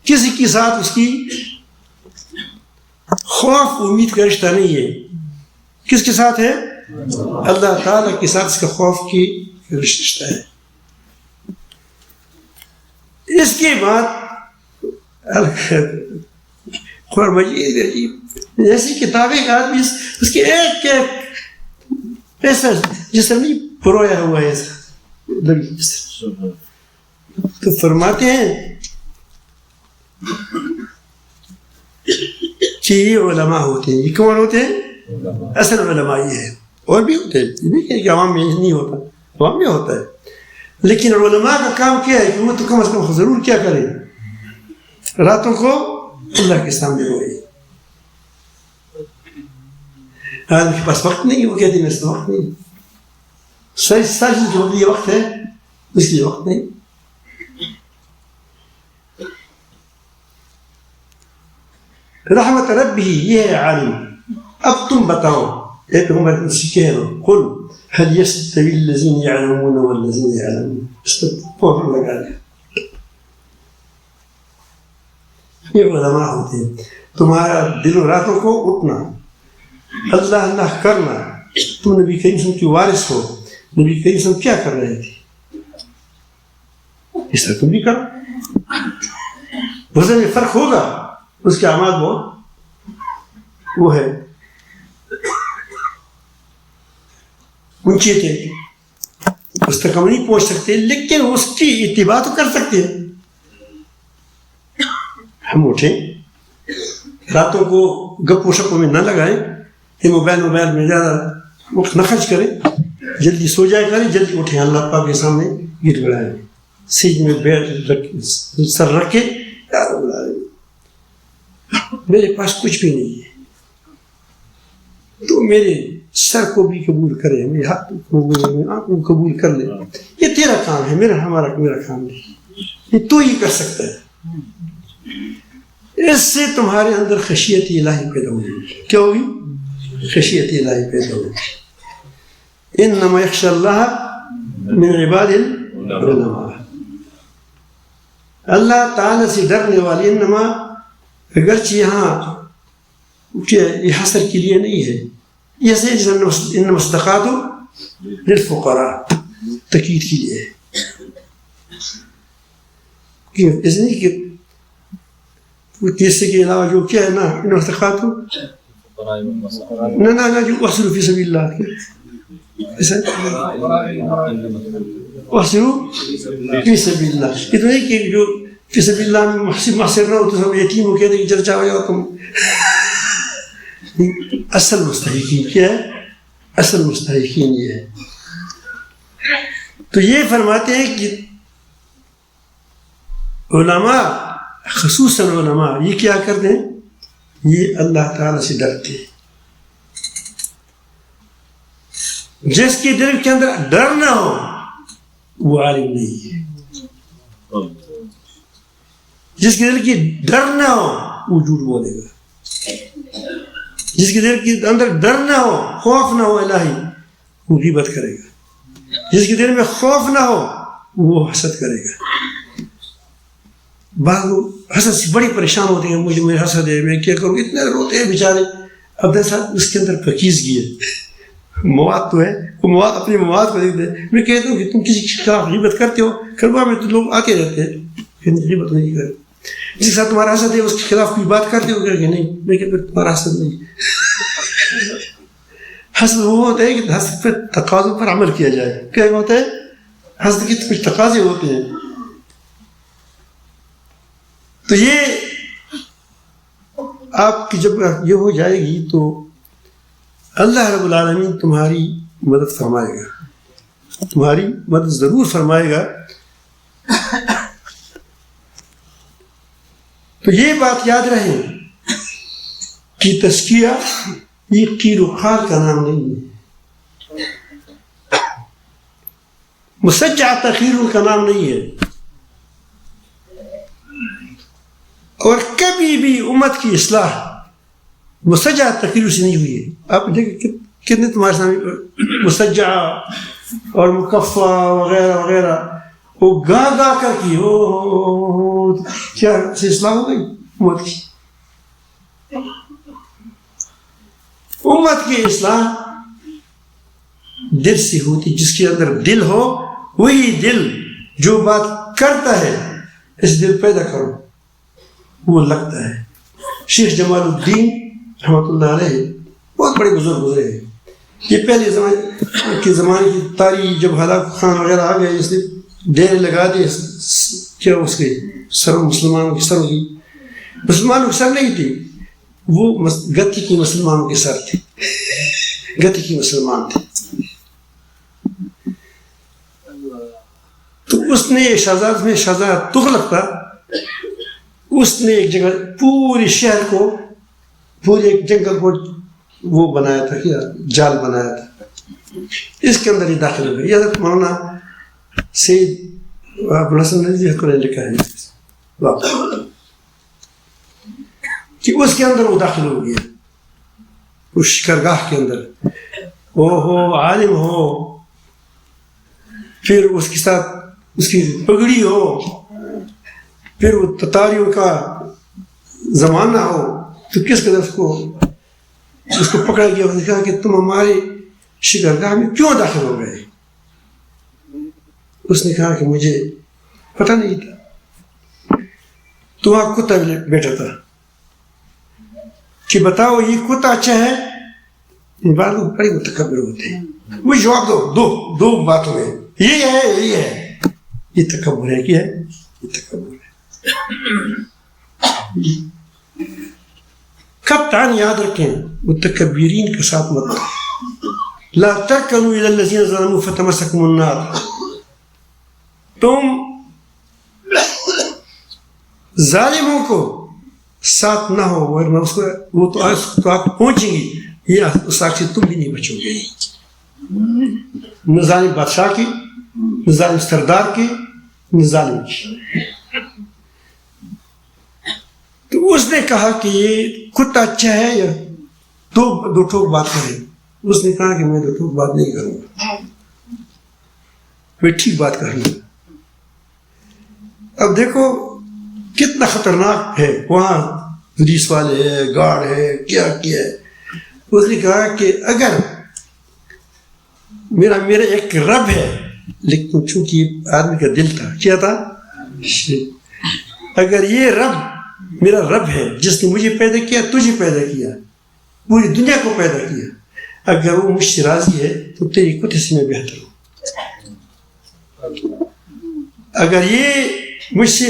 کسی کے ساتھ اس کی خوف امید کا رشتہ نہیں ہے. کس کے ساتھ ہے؟ اللہ تعالیٰ کے ساتھ اس کا خوف کی رشتہ ہے. اس کے بعد قرآن مجید ایسی کتابیں کا آدمی اس کے ایک ایسا جس طرح نہیں پرویا ہوا ہے ایسا. تو فرماتے ہیں کہ یہ علماء ہوتے ہیں. یہ کون ہوتے ہیں؟ اصل علماء یہ ہے. اور بھی ہوتے ہیں, نہیں کہ عوام میں نہیں ہوتا, عوام میں ہوتا ہے. لیکن علماء کا کام کیا ہے کہ وہ تو کم از کم ضرور کیا کریں, راتوں کو اللہ کے سامنے ہوئے. آدمی کے پاس وقت نہیں, وہ کہتے ہیں میرے وقت نہیں. ساری جو یہ وقت ہے اس لیے وقت نہیں. رحمت رب بھی یہ ہے عالم. اب تم بتاؤ اے پیغمبر سے کہہ رہو قل هل يستوي الذين يعلمون والذين يعلمون. اس پر پوپر لگا دیا. یہ علماء ہوتے ہیں. تمہارا دل و راتوں کو اٹھنا, اللہ اللہ کرنا. تم نبی کریم صلی اللہ علیہ وسلم کی وارث ہو. نبی کریم صلی اللہ علیہ وسلم کیا کر رہے تھے اس طرح تم بھی کرو. وزن میں فرق ہوگا, اس کے اعمال بہت وہ ہے اونچے تھے, اس تک ہم نہیں پہنچ سکتے, لیکن اس کی اتباع تو کر سکتے ہیں. ہم اٹھیں, راتوں کو گپوں شپوں میں نہ لگائیں, یہ موبائل میں زیادہ وقت نہ خرچ کریں, جلدی سو جائے کریں, جلدی اٹھیں, اللہ پاک کے سامنے گڑ گڑائیں, سیج میں بیٹھ سر رکھ کے میرے پاس کچھ بھی نہیں ہے تو میرے سر کو بھی قبول کرے, میرے ہاتھ کو قبول کر لے. یہ تیرا کام ہے, میرا کام نہیں. یہ تو ہی کر سکتا ہے. اس سے تمہارے اندر خشیت الہی پیدا ہوگی. کیا ہوگی؟ خشیت الہی پیدا ہوگی. انما یخشی اللہ من عباد العلماء. اللہ تعالی سے ڈرنے والے, انما اگرچہ یہاں یہ حصر کے لیے نہیں ہے, یہ سے انما الصدقات للفقراء, تقید کے لیے ہے. اس نہیں کہ تیسرے کے علاوہ جو کیا ہے نا, انما الصدقات نہ جو احسنوا فی سبیل اللہ, احسنوا فی سبیل اللہ. یہ تو نہیں کہ جو فی سبیل اللہ میں محسن نہ ہو تو سب یتیم ہو کہتے ہیں کہ چرچا ہو جاؤ تم. اصل مستحقین کیا ہے؟ اصل مستحقین یہ ہے. تو یہ فرماتے ہیں کہ علماء, خصوصاً علماء, یہ کیا کرتے ہیں؟ یہ اللہ تعالیٰ سے ڈرتے ہیں. جس کے دل کے اندر ڈر نہ ہو وہ عالم نہیں ہے. جس کے دل کی ڈر نہ ہو وہ جھوٹ بولے گا. جس کے دل کے اندر ڈر نہ ہو, خوف نہ ہو الہی, وہ غیبت کرے گا. جس کے دل میں خوف نہ ہو وہ حسد کرے گا. بعض حسد سے بڑی پریشان ہوتے ہیں, مجھے میرے حسد ہے, میں کیا کروں, اتنے روتے ہیں بیچارے. اب دیکھا اس کے اندر پاکیزگی ہے, مواد تو ہے, وہ مواد اپنی مواد کو دیکھتے ہیں. میں کہتا ہوں کہ تم کسی کے خلاف غیبت کرتے ہو, کروا میں تو لوگ آتے رہتے ہیں, غیبت نہیں کرتے. جس کے ساتھ تمہارا حسد ہے اس کے خلاف کوئی بات کرتے ہو کہ نہیں, میں کہتا ہوں تمہارا حسد نہیں. حسد وہ ہوتا ہے کہ حسد پہ تقاضوں پر عمل کیا جائے. کیا ہوتا ہے؟ حسد کے کچھ تقاضے ہوتے ہیں. تو یہ آپ کی جب یہ ہو جائے گی تو اللہ رب العالمین تمہاری مدد فرمائے گا, تمہاری مدد ضرور فرمائے گا. تو یہ بات یاد رہے کہ تزکیہ یہ قیل و قال کا نام نہیں ہے, مسجع تخیر کا نام نہیں ہے. اور کبھی بھی امت کی اصلاح مسجع تقریر سے نہیں ہوئی ہے. آپ دیکھیں کتنے تمہارے سامنے مسجع اور مکفہ وغیرہ وغیرہ وہ گا گا کر کی کیا سے اصلاح ہو گئی امت کی؟ امت کی اصلاح دل سے ہوتی. جس کے اندر دل ہو وہی دل جو بات کرتا ہے اس دل پیدا کرو وہ لگتا ہے. شیخ جمال الدین رحمۃ اللہ علیہ بہت بڑے بزرگ گزرے ہیں. یہ پہلے زمانے کی تاریخ جب ہلاک خان وغیرہ آ گئے اس نے ڈیرے لگا دیے کیا اس کے سر مسلمانوں کی سروں کی. مسلمانوں کی سر نہیں تھی وہ گتی کی مسلمانوں کے سر تھے. گتی کی مسلمان تھے. تو اس نے شہزاد میں شہزاد تغلق تھا. اس نے ایک جگہ پورے شہر کو پورے ایک جنگل کو وہ بنایا تھا کیا جال بنایا تھا. اس کے اندر ہی داخل ہو گئے. یہ حضرت مولانا سید عبدالحسن ندوی کو نے لکھا ہے کہ اس کے اندر وہ داخل ہو گیا اس شکرگاہ کے اندر. وہ ہو عالم ہو پھر اس کے ساتھ اس کی پگڑی ہو پھر وہ تتاریوں کا زمانہ ہو تو کس قدر اس کو پکڑا گیا. اس نے کہا کہ تم ہمارے شکرگاہ میں کیوں داخل ہو گئے؟ اس نے کہا کہ مجھے پتہ نہیں تھا. تو وہاں کتا بیٹھا تھا کہ بتاؤ یہ کتا اچھا ہے؟ بعض لوگ بڑے متکبر ہوتے ہیں. وہ جواب دو باتوں میں یہ ہے یہ تکبر ہے. کیا ہے یہ تکبر ہے. قطعاً یاد رکھیں متکبرین کے ساتھ مت. لا ترکنوا الی الذین ظلموا فتمسکم النار. تم ظالموں کو ساتھ نہ ہو ورنہ اس کو وہ تو آپ پہنچیں گی. یہ اس آگ سے تم بھی نہیں بچو گے. نہ ظالم بادشاہ کی نہ ظالم سردار کی نہ ظالم کی. تو اس نے کہا کہ یہ کتا اچھا ہے یا دو ٹوک بات کریں. اس نے کہا کہ میں دو ٹوک بات نہیں کروں گا میں ٹھیک بات کروں گا. اب دیکھو کتنا خطرناک ہے. وہاں پولیس والے ہے گارڈ ہے کیا ہے. اس نے کہا کہ اگر میرا ایک رب ہے لیکن چونکہ آدمی کا دل تھا کیا تھا اگر یہ رب میرا رب ہے جس نے مجھے پیدا کیا تجھے پیدا کیا پوری دنیا کو پیدا کیا اگر وہ مجھ سے راضی ہے تو تیری کتے سے میں بہتر ہوں. اگر یہ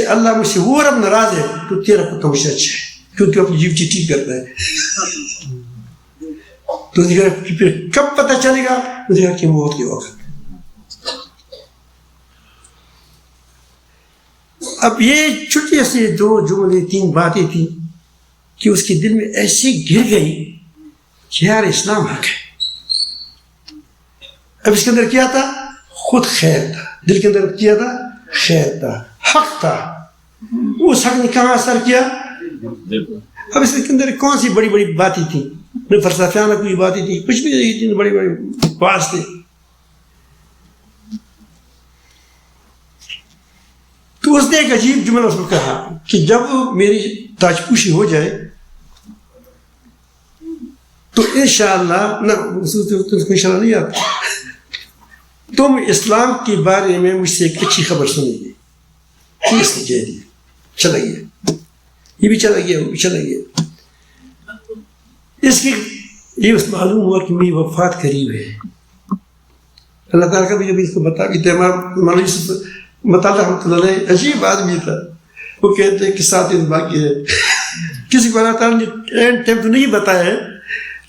اللہ مجھ سے وہ رب ناراض ہے تو تیرا کتا مجھ سے اچھا ہے کیونکہ اپنی جیب ٹھیک کرتا ہے. تو پھر کب پتہ چلے گا؟ کہ موت کے وقت. اب یہ چھوٹی سی دو جملے تین باتیں تھیں کہ اس کے دل میں ایسی گر گئی کہ یار اسلام حق ہے. اب اس کے اندر کیا تھا؟ خود خیر تھا. دل کے اندر کیا تھا؟ خیر تھا حق تھا. اس حق نے کہاں اثر کیا؟ اب اس کے اندر کون سی بڑی بڑی باتیں تھیں؟ نہ فلسفیانہ کوئی باتیں تھیں کچھ بھی نہیں تھی. بڑے بڑے پاس تھے. تو اس نے ایک عجیب جملہ اس کو کہا کہ جب میری تاج پوشی ہو جائے تو انشاءاللہ انشاءاللہ نہیں آتا تم اسلام کے بارے میں مجھ سے ایک اچھی خبر سنیں گے. اس نے کہہ دیا چلا گیا. یہ بھی چلا گیا وہ بھی چلا گیا. اس کی یہ معلوم ہوا کہ میری وفات قریب ہے. اللہ تعالیٰ کا بھی جب اس کو بتا بھی تھے مطالعہ رحمۃ اللہ علیہ عجیب آدمی تھا. وہ کہتے ہیں کہ 7 دن باقی ہے. کسی کو اللہ تعالیٰ نے اینڈ ٹائم تو نہیں بتایا ہے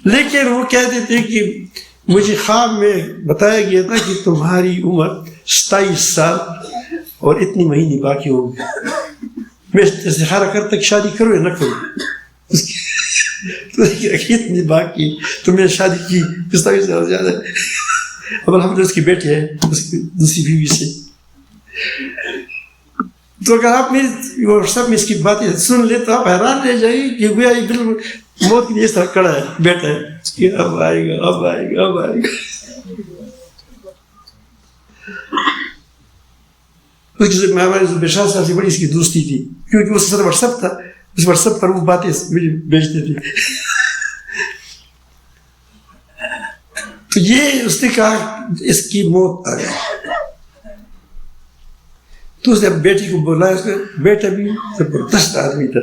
لیکن وہ کہتے تھے کہ مجھے خواب میں بتایا گیا تھا کہ تمہاری عمر 27 سال اور اتنی مہینے باقی ہوں گے. میں استخارہ کرتا کہ شادی کرو یا نہ کرو. اتنی باقی تو میں نے شادی کی 27 سال زیادہ. اب الحمد للہ اس کی بیٹی ہے اس کی دوسری بیوی سے. تو اگر آپ میری واٹس ایپ میں اس کی باتیں سن لے تو آپ حیران رہ جائیں کہ گویا یہ بالکل موت کے لیے اس طرح کڑا ہے, بیٹھا ہے کہ اب آئے گا, اب آئے گا, اب آئے گا. ہمارے بشار صاحب سے بڑی اس کی دوستی تھی, کیونکہ اس سر واٹس ایپ تھا, اس واٹس ایپ پر وہ باتیں بھیجتے تھے. تو یہ اس نے کہا اس کی موت آ گئی. تو اس نے بیٹی کو بولا, اس کا بیٹا بھی زبردست آدمی تھا,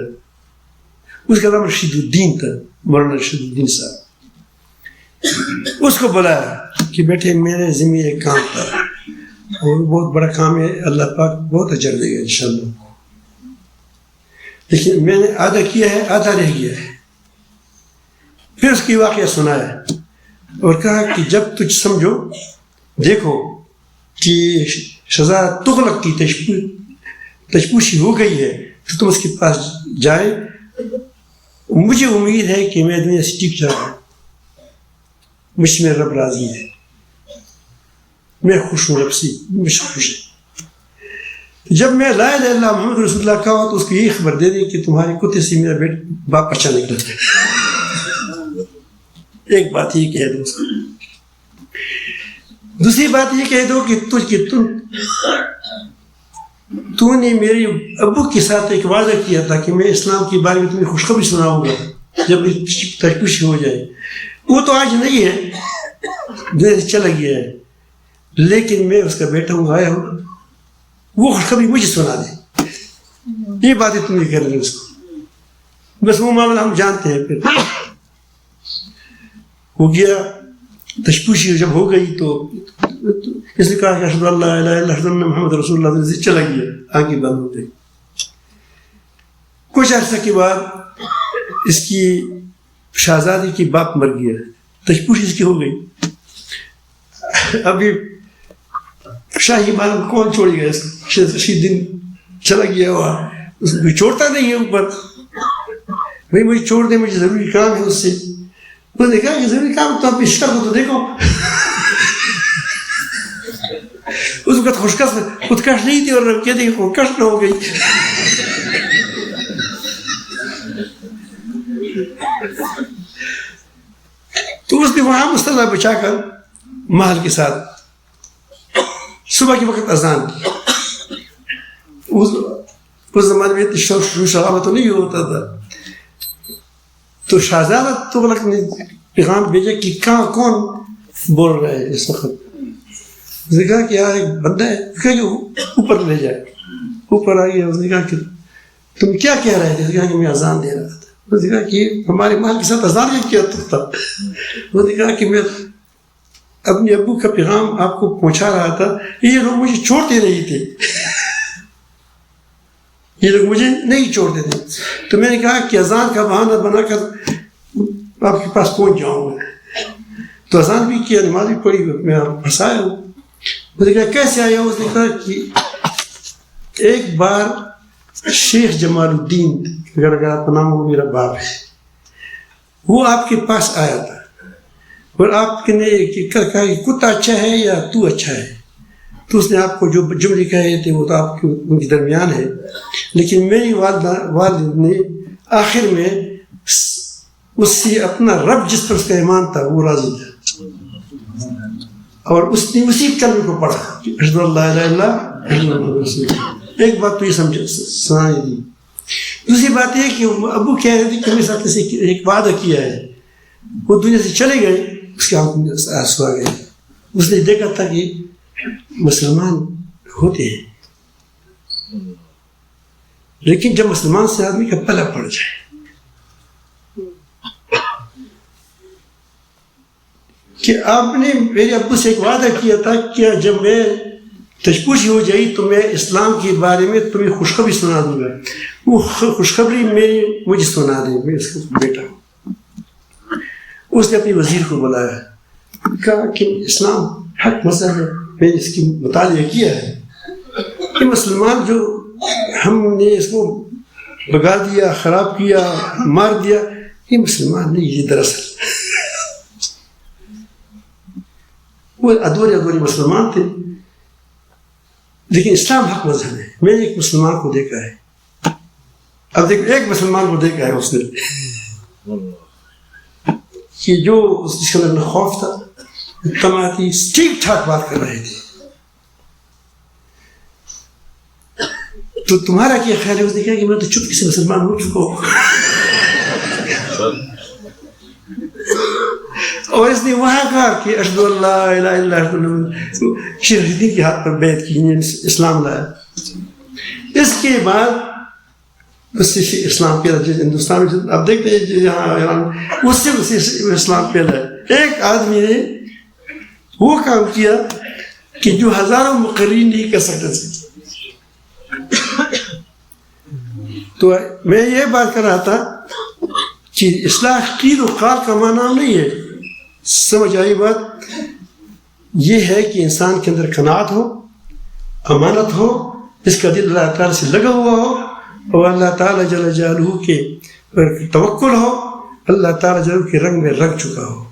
اس کا نام رشید الدین تھا, مولانا رشید الدین صاحب. اس کو بولا کہ بیٹے میرے ذمہ ایک کام تھا اور بہت بڑا کام ہے, اللہ پاک بہت اجر دے گا انشاءاللہ, لیکن میں نے آدھا کیا ہے, آدھا رہ گیا ہے. پھر اس کی واقعہ سنایا اور کہا کہ جب تجھ سمجھو دیکھو کہ شہزادہ تغلق کی تشپوشی ہو گئی ہے تو تم اس کے پاس جائے. مجھے امید ہے کہ میں دنیا سے ٹک جاؤں, مجھ میں رب راضی ہے, میں خوش ہوں, رب سے مجھ خوش ہے. جب میں لا الہ الا اللہ محمد رسول اللہ کہا تو اس کو یہی خبر دے دیں کہ تمہارے کتے سے میرا باپ اچھا نکلا. ایک بات یہ کہہ دو اس کو. دوسری بات یہ کہہ دو کہ تو نے میرے ابو کے ساتھ ایک وعدہ کیا تھا کہ میں اسلام کے بارے میں تمہیں خوشخبری سناؤں گا جب تشویش ہو جائے. وہ تو آج نہیں ہے, دنیا سے چلا گیا ہے, لیکن میں اس کا بیٹا ہوں, آیا ہوں, وہ خوشخبری مجھے سنا دے. یہ باتیں تم نہیں کر رہے اس کو, بس وہ معاملہ ہم جانتے ہیں. پھر ہو گیا, تشویشی جب ہو گئی تو اس نے کہا کہ اشہد ان لا الہ الا اللہ اشہد ان محمد رسول اللہ سے چلا گیا, آنکھیں بند ہو گئی. کچھ عرصہ کے بعد اس کی شہزادی کی باپ مر گیا, تشویش اس کی ہو گئی. ابھی شاہی مال کون چھوڑے گا اس کو, رشید دن چلا گیا ہوا, اس کو چھوڑتا نہیں ہے اوپر, بھائی مجھے چھوڑ دے, مجھے ضروری کام ہے اس سے. اس نے کہا کہ ضروری کام تو آپ اس کو تو دیکھو. اس وقت خودکش نہیں تھی اور کہتے ہیں خودکش نہ ہو گئی. تو اس نے وہاں مسلح بچا کر محل کے ساتھ صبح کے وقت اذان کی. اس زمانے میں شور شرابہ تو نہیں ہوتا تھا. تو شہزادہ تغلق نے پیغام بھیجا کہ کہاں کون بول رہا ہے اس وقت. اس نے کہا کہ یار ایک بندہ ہے, کہ اوپر لے جائے. اوپر آ گیا, اس نے کہا کہ تم کیا کہہ رہے تھے؟ اس نے کہا کہ میں اذان دے رہا تھا. اس نے کہا کہ ہمارے محل کے ساتھ اذان کیا تھا. اس نے کہا کہ میں اپنے ابو کا پیغام آپ کو پہنچا رہا تھا, یہ لوگ مجھے چھوڑتے نہیں تھے, یہ لوگ مجھے نہیں چھوڑتے تھے. تو میں نے کہا کہ اذان کا بہانہ بنا کر آپ کے پاس پہنچ جاؤں گا. تو اذان بھی کیا, نماز بھی پڑھی, میں پھنس آیا ہوں. اس نے کہا کیسے آیا ہوں؟ اس نے کہا کہ ایک بار شیخ جمال الدین, اگر آپ کا نام ہو, میرا باپ ہے, وہ آپ کے پاس آیا تھا اور آپ نے کہا کہ کتا اچھا ہے یا تو اچھا ہے. تو اس نے آپ کو جو جملے کہے تھے وہ تو آپ کے ان کے درمیان ہے, لیکن میری والد نے آخر میں اس سے اپنا رب جس پر اس کا ایمان تھا وہ راضی تھا, اور اس نے اسی کلمے کو پڑھا, اشہد ان لا الہ الا اللہ اشہد ان محمد رسول اللہ. ایک بات تو یہ سنائی دی. دوسری بات یہ کہ ابو کہہ رہے تھے کہ میرے ساتھ ایک وعدہ کیا ہے, وہ دنیا سے چلے گئے, اس کے آنکھوں میں آنسو آ گئے. اس نے دیکھا تھا کہ مسلمان ہوتے ہیں, لیکن جب مسلمان سے آدمی کا پلہ پڑ جائے, کہ آپ نے میرے ابو سے ایک وعدہ کیا تھا کہ جب میں تشویش ہو جائی تو میں اسلام کے بارے میں تمہیں خوشخبری سنا دوں گا, وہ خوشخبری مجھے سنا دیں, میں اس کا بیٹا ہوں. اس نے اپنے وزیر کو بلایا, کہا کہ اسلام حق مذہب ہے, میں نے اس کی مطالعہ کیا ہے, کہ مسلمان جو ہم نے اس کو بگا دیا, خراب کیا, مار دیا, یہ مسلمان نہیں, یہ دراصل وہ ادھورے مسلمان تھے, لیکن اسلام حق مذہب ہے. میں نے ایک مسلمان کو دیکھا ہے, اب دیکھو ایک مسلمان کو دیکھا ہے اس نے, کہ جو اس کے اندر خوف تھا، تماتی ٹھیک ٹھاک بات کر رہے تھے. تو تمہارا کیا خیال ہے؟ اس نے کہا کہ میں تو چپ سے مسلمان ہو چکا ہوں. اور اس نے وہاں کہا کہ اشہد ان لا الہ الا اللہ، شیخ الدین کے ہاتھ پر بیعت کی، اسلام لایا. اس کے بعد اس سے اسلام پیدا. ہندوستان میں آپ دیکھتے ہیں یہاں ایران، اس سے اسلام پیدا ہے. ایک آدمی نے وہ کام کیا کہ جو ہزاروں مقررین نہیں کر سکتے تھے. تو میں یہ بات کر رہا تھا کہ اصلاح قیل و قال کا معنی نہیں ہے. سمجھ آئی بات؟ یہ ہے کہ انسان کے اندر قناعت ہو، امانت ہو، اس کا دل اللہ تعالیٰ سے لگا ہوا ہو، اور اللہ تعالیٰ جل جلالہ کے توکل ہو، اللہ تعالیٰ جل کے رنگ میں رنگ چکا ہو.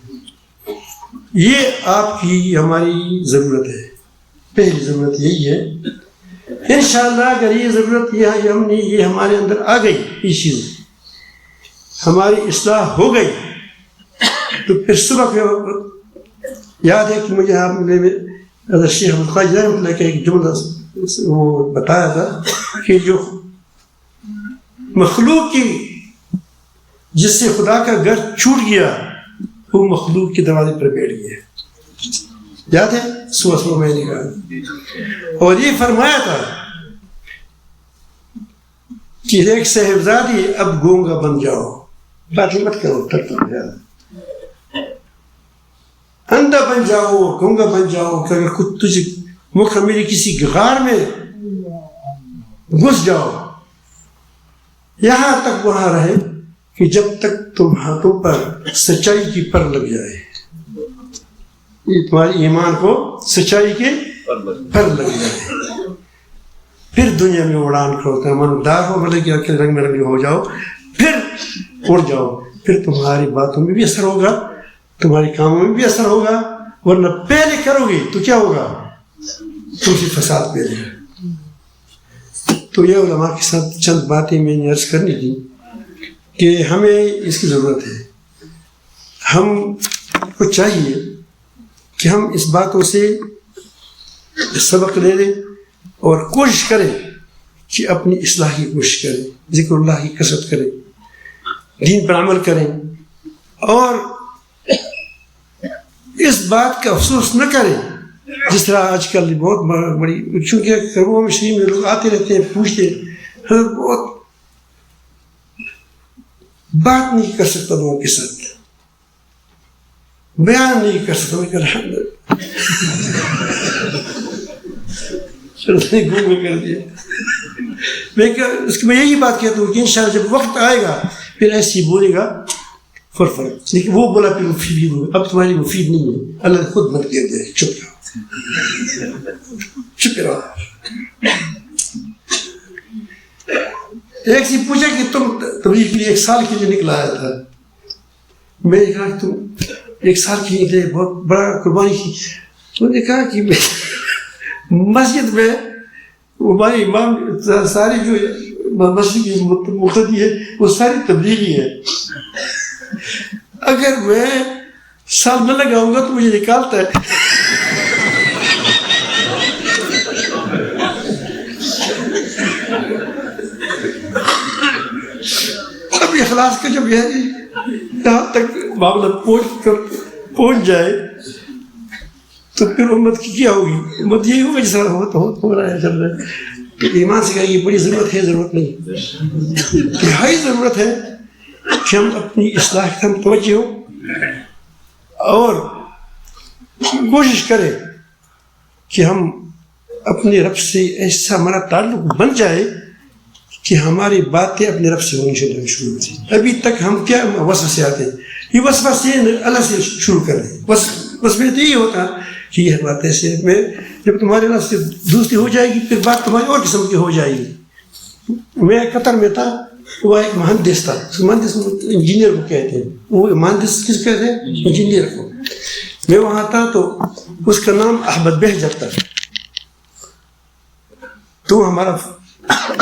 یہ آپ کی ہماری ضرورت ہے. پہلی ضرورت یہی ہے. انشاءاللہ اگر یہ ضرورت یہ ہمارے اندر آ گئی، یہ چیز ہماری اصلاح ہو گئی، تو پھر صبح یاد ہے کہ مجھے آپ نے شیخ القاضی رحمۃ اللہ کا ایک جملہ وہ بتایا تھا کہ جو مخلوق کی جس سے خدا کا گھر چھوٹ گیا وہ مخلوق کے دروازے پر بیٹھ گیا. یاد ہے؟ صبح میں نے کہا، اور یہ فرمایا تھا کہ ایک صاحبزادی اب گونگا بن جاؤ، بات مت کرو، اندھا بن جاؤ، گونگا بن جاؤ، کہ اگر خود تجھے موقع ملے کسی غار میں گھس جاؤ، یہاں تک وہاں رہے کہ جب تک تم ہاتھوں پر سچائی کی پر لگ جائے. یہ تمہاری ایمان کو سچائی کے پر لگ جائے، پھر دنیا میں اڑان کرو، ایماندار ہو، مطلب کہ رنگ میں رنگ ہو جاؤ، پھر اڑ جاؤ. پھر تمہاری باتوں میں بھی اثر ہوگا، تمہارے کاموں میں بھی اثر ہوگا. ورنہ پہلے کرو گے تو کیا ہوگا؟ تم سے فساد پھیلے گا. تو یہ علماء کے ساتھ چند باتیں میں نے عرض کرنی تھی کہ ہمیں اس کی ضرورت ہے. ہم کو چاہیے کہ ہم اس باتوں سے سبق لے لیں اور کوشش کریں کہ اپنی اصلاح کی کوشش کریں، ذکر اللہ کی کثرت کریں، دین پر عمل کریں، اور اس بات کا افسوس نہ کریں جس طرح آج کل بہت بڑی، چونکہ کربوں میں شریف میں لوگ آتے رہتے ہیں، پوچھتے ہیں، حضرت بہت بات نہیں کر سکتا لوگوں کے ساتھ، بیان نہیں کر سکتا. میں کہ الحمدللہ گھوم کر دیا. میں یہی بات کہتا ہوں کہ انشاءاللہ جب وقت آئے گا پھر ایسی بولے گا فرفر، لیکن وہ بولا پھر مفید ہوگا. اب تمہاری مفید نہیں ہے، اللہ نے خود مت کہہ دیا چپ رہو، چپ رہو. ایک سے پوچھا کہ تم تبلیغ کے لیے 1 سال کے لیے نکلا آیا تھا. میں نے کہا کہ تم 1 سال کے لیے بہت بڑا قربانی کی. انہوں نے کہا کہ مسجد میں ہمارے امام ساری جو مسجد کی مقتدی ہے وہ ساری تبلیغی ہے. اگر میں سال نہ لگاؤں گا تو مجھے نکالتا ہے. اب اخلاص کا جب یہاں تک معاملہ پہنچ جائے تو پھر امت کی کیا ہوگی؟ امت یہی ہوگا جس طرح ہو رہا ہے، چل رہا ہے. ایمان سے کہا یہ بڑی ضرورت ہے، ضرورت نہیں، نہائی ضرورت ہے کہ ہم اپنی اصلاح کی طرف متوجہ ہوں اور کوشش کریں کہ ہم اپنے رب سے ایسا ہمارا تعلق بن جائے کہ ہماری باتیں اپنے رب سے ہونی شروع ہوتی. ابھی تک ہم کیا وسوسے آتے ہیں، یہ وسوسے اللہ سے شروع کر رہے ہیں. وسوسے تو یہی ہوتا کہ یہ بات ایسے میں جب تمہارے اللہ سے دوستی ہو جائے گی پھر بات تمہاری اور قسم کی ہو جائے گی. میں قطر میں تھا، وہ ایک مہندس تھا، مہندس انجینئر کو کہتے ہیں. وہ مہندس کس کہتے ہیں؟ انجینئر کو. میں وہاں تھا تو اس کا نام احمد بہجت تھا. تو ہمارا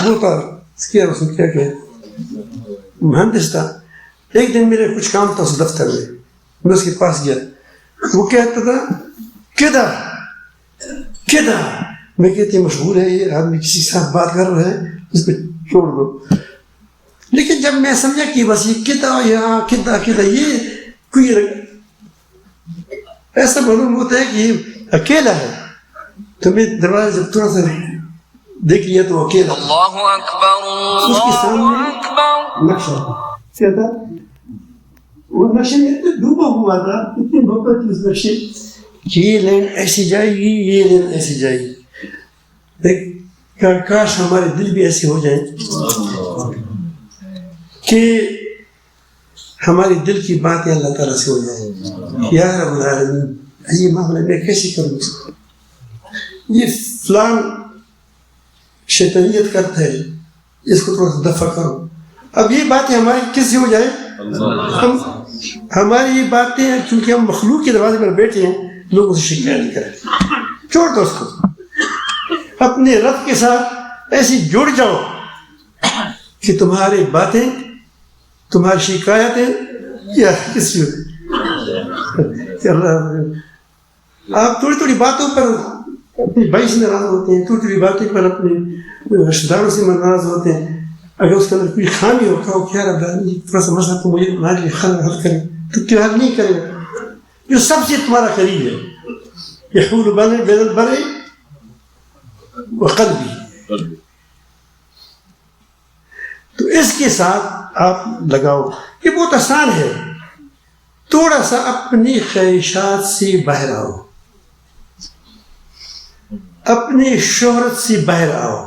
وہ تھا کیا مہندس تھا. ایک دن میرے کچھ کام تھا اس دفتر میں، میں اس کے پاس گیا, وہ کہتا تھا کدھر کدھر, میں کہتی مشغول ہے یہ آدمی کسی کے ساتھ بات کر رہا ہے, اس کو چھوڑ دو. لیکن جب میں سمجھا کہ بس یہ کدھر یہاں کدھر یہ کوئی ایسا معلوم ہوتا ہے کہ یہ اکیلا ہے, تو میں دروازہ جب تھوڑا سا دیکھ لیا تو اکیلا, اللہ اکبر اس کے سامنے نقشہ کیا تھا, وہ نقشے میں اتنا ڈوبا ہوا تھا, اتنی محبت تھی اس نقشے کہ یہ لینڈ ایسی جائے گی, یہ لینڈ ایسی جائے گی. دیکھ کاش ہمارے دل بھی ایسے ہو جائیں کہ ہماری دل کی باتیں اللہ تعالیٰ سے ہو جائیں. یا رب العالمین یہ معاملہ میں کیسے کروں اس کو, یہ فلان شیطانیت کرتا ہے, اس کو تھوڑا سا دفع کرو. اب یہ باتیں ہماری کس سے ہو جائے, ہماری یہ باتیں چونکہ ہم مخلوق کے دروازے پر بیٹھے ہیں, لوگ اسے شکایت کریں. چھوڑ دو اس کو, اپنے رب کے ساتھ ایسی جڑ جاؤ کہ تمہاری باتیں تمہاری شکایتیں یا کسی آپ تھوڑی تھوڑی باتوں پر اپنے بھائی سے ناراض ہوتے ہیں, تھوڑی تھوڑی باتوں پر اپنے رشتہ داروں سے ناراض ہوتے ہیں. اگر اس کے اندر کوئی خامی ہو کہو کیا رب تھوڑا سا مسئلہ تو مجھے ہمارے لیے حل کرے, تو کیا حل نہیں کرے گا جو سب سے تمہارا قریب ہے. یحول بین البرء وقلبی, تو اس کے ساتھ آپ لگاؤ. یہ بہت آسان ہے, تھوڑا سا اپنی خواہشات سے باہر آؤ, اپنی شہرت سے باہر آؤ.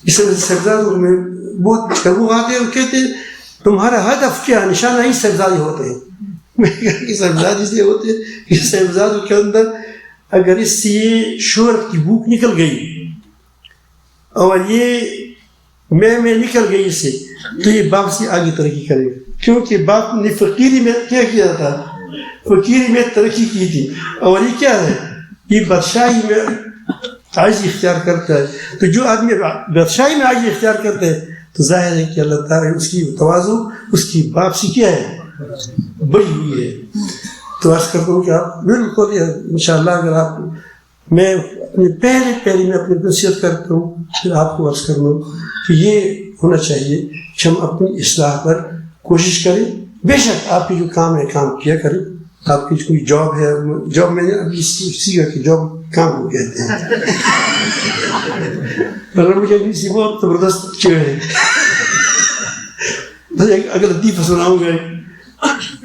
اس وجہ سے سرزادوں میں بہت لوگ آتے ہیں اور کہتے ہیں تمہارا ہدف کیا, نشانہ ہی سرزادی ہوتے ہیں. میں کہا کہ سرزادی سے ہوتے ہیں کہ سرزادوں کے اندر اگر اس سے یہ شہرت کی بھوک نکل گئی اور یہ میں نکل گئی اس سے, تو یہ باپ سے آگے ترقی کرے گا. کیونکہ باپ نے فقیری میں کیا کیا تھا, فقیری میں ترقی کی تھی, اور یہ کیا ہے, یہ بادشاہی میں عاجزی اختیار کرتا ہے. تو جو آدمی بادشاہی میں عاجزی اختیار کرتا ہے تو ظاہر ہے کہ اللہ تعالیٰ اس کی تواضع اس کی باپ سے کیا ہے, بڑی ہوئی ہے. تو عرض کرتا ہوں کہ آپ بالکل انشاءاللہ اگر آپ, میں اپنے پہلے میں اپنی نصیحت کرتا ہوں, پھر آپ کو عرض کرنا کہ یہ ہونا چاہیے کہ ہم اپنی اصلاح پر کوشش کریں. بے شک آپ کی جو کام ہے کام کیا کریں. آپ کی کوئی جاب ہے, جاب میں نے ابھی سیکھا کہ جاب کام کو کہتے ہیں, مگر مجھے اسی بہت زبردست چیز ہے. اگر لطیفہ سناؤں گا,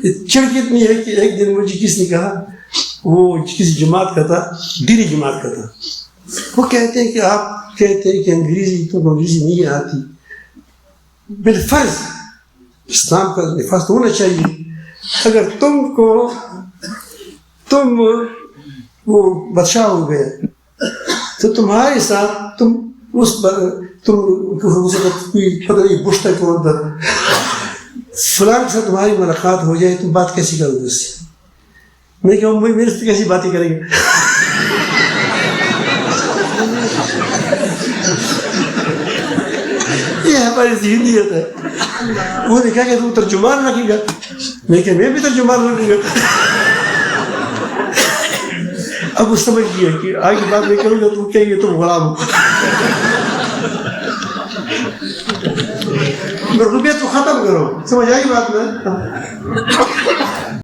چڑھ کتنی ہے کہ ایک دن مجھے کس نے کہا, وہ کسی جماعت کا تھا, دینی جماعت کا تھا, وہ کہتے ہیں کہ آپ کہتے ہیں کہ انگریزی نہیں آتی, بالفرض اسلام کا نفاذ تو ہونا چاہیے. اگر تم وہ بادشاہ ہو گئے تو تمہارے ساتھ تم کوئی بشتہ کے اندر فلاں سے تمہاری ملاقات ہو جائے, تم بات کیسی کرو گے اس سے؟ میں کہا میرے سے کیسی باتیں کریں گے. یہ ہماری ذہنیت ہے. وہ نے کہا کہ تم ترجمان رکھے گا, میں کہ میں بھی ترجمان رکھوں گا. اب وہ سمجھ گیا کہ آگے بات میں کروں گا تو کہیں گے تم غلام ہو. ربیت کو ختم کرو, سمجھ آئی بات میں.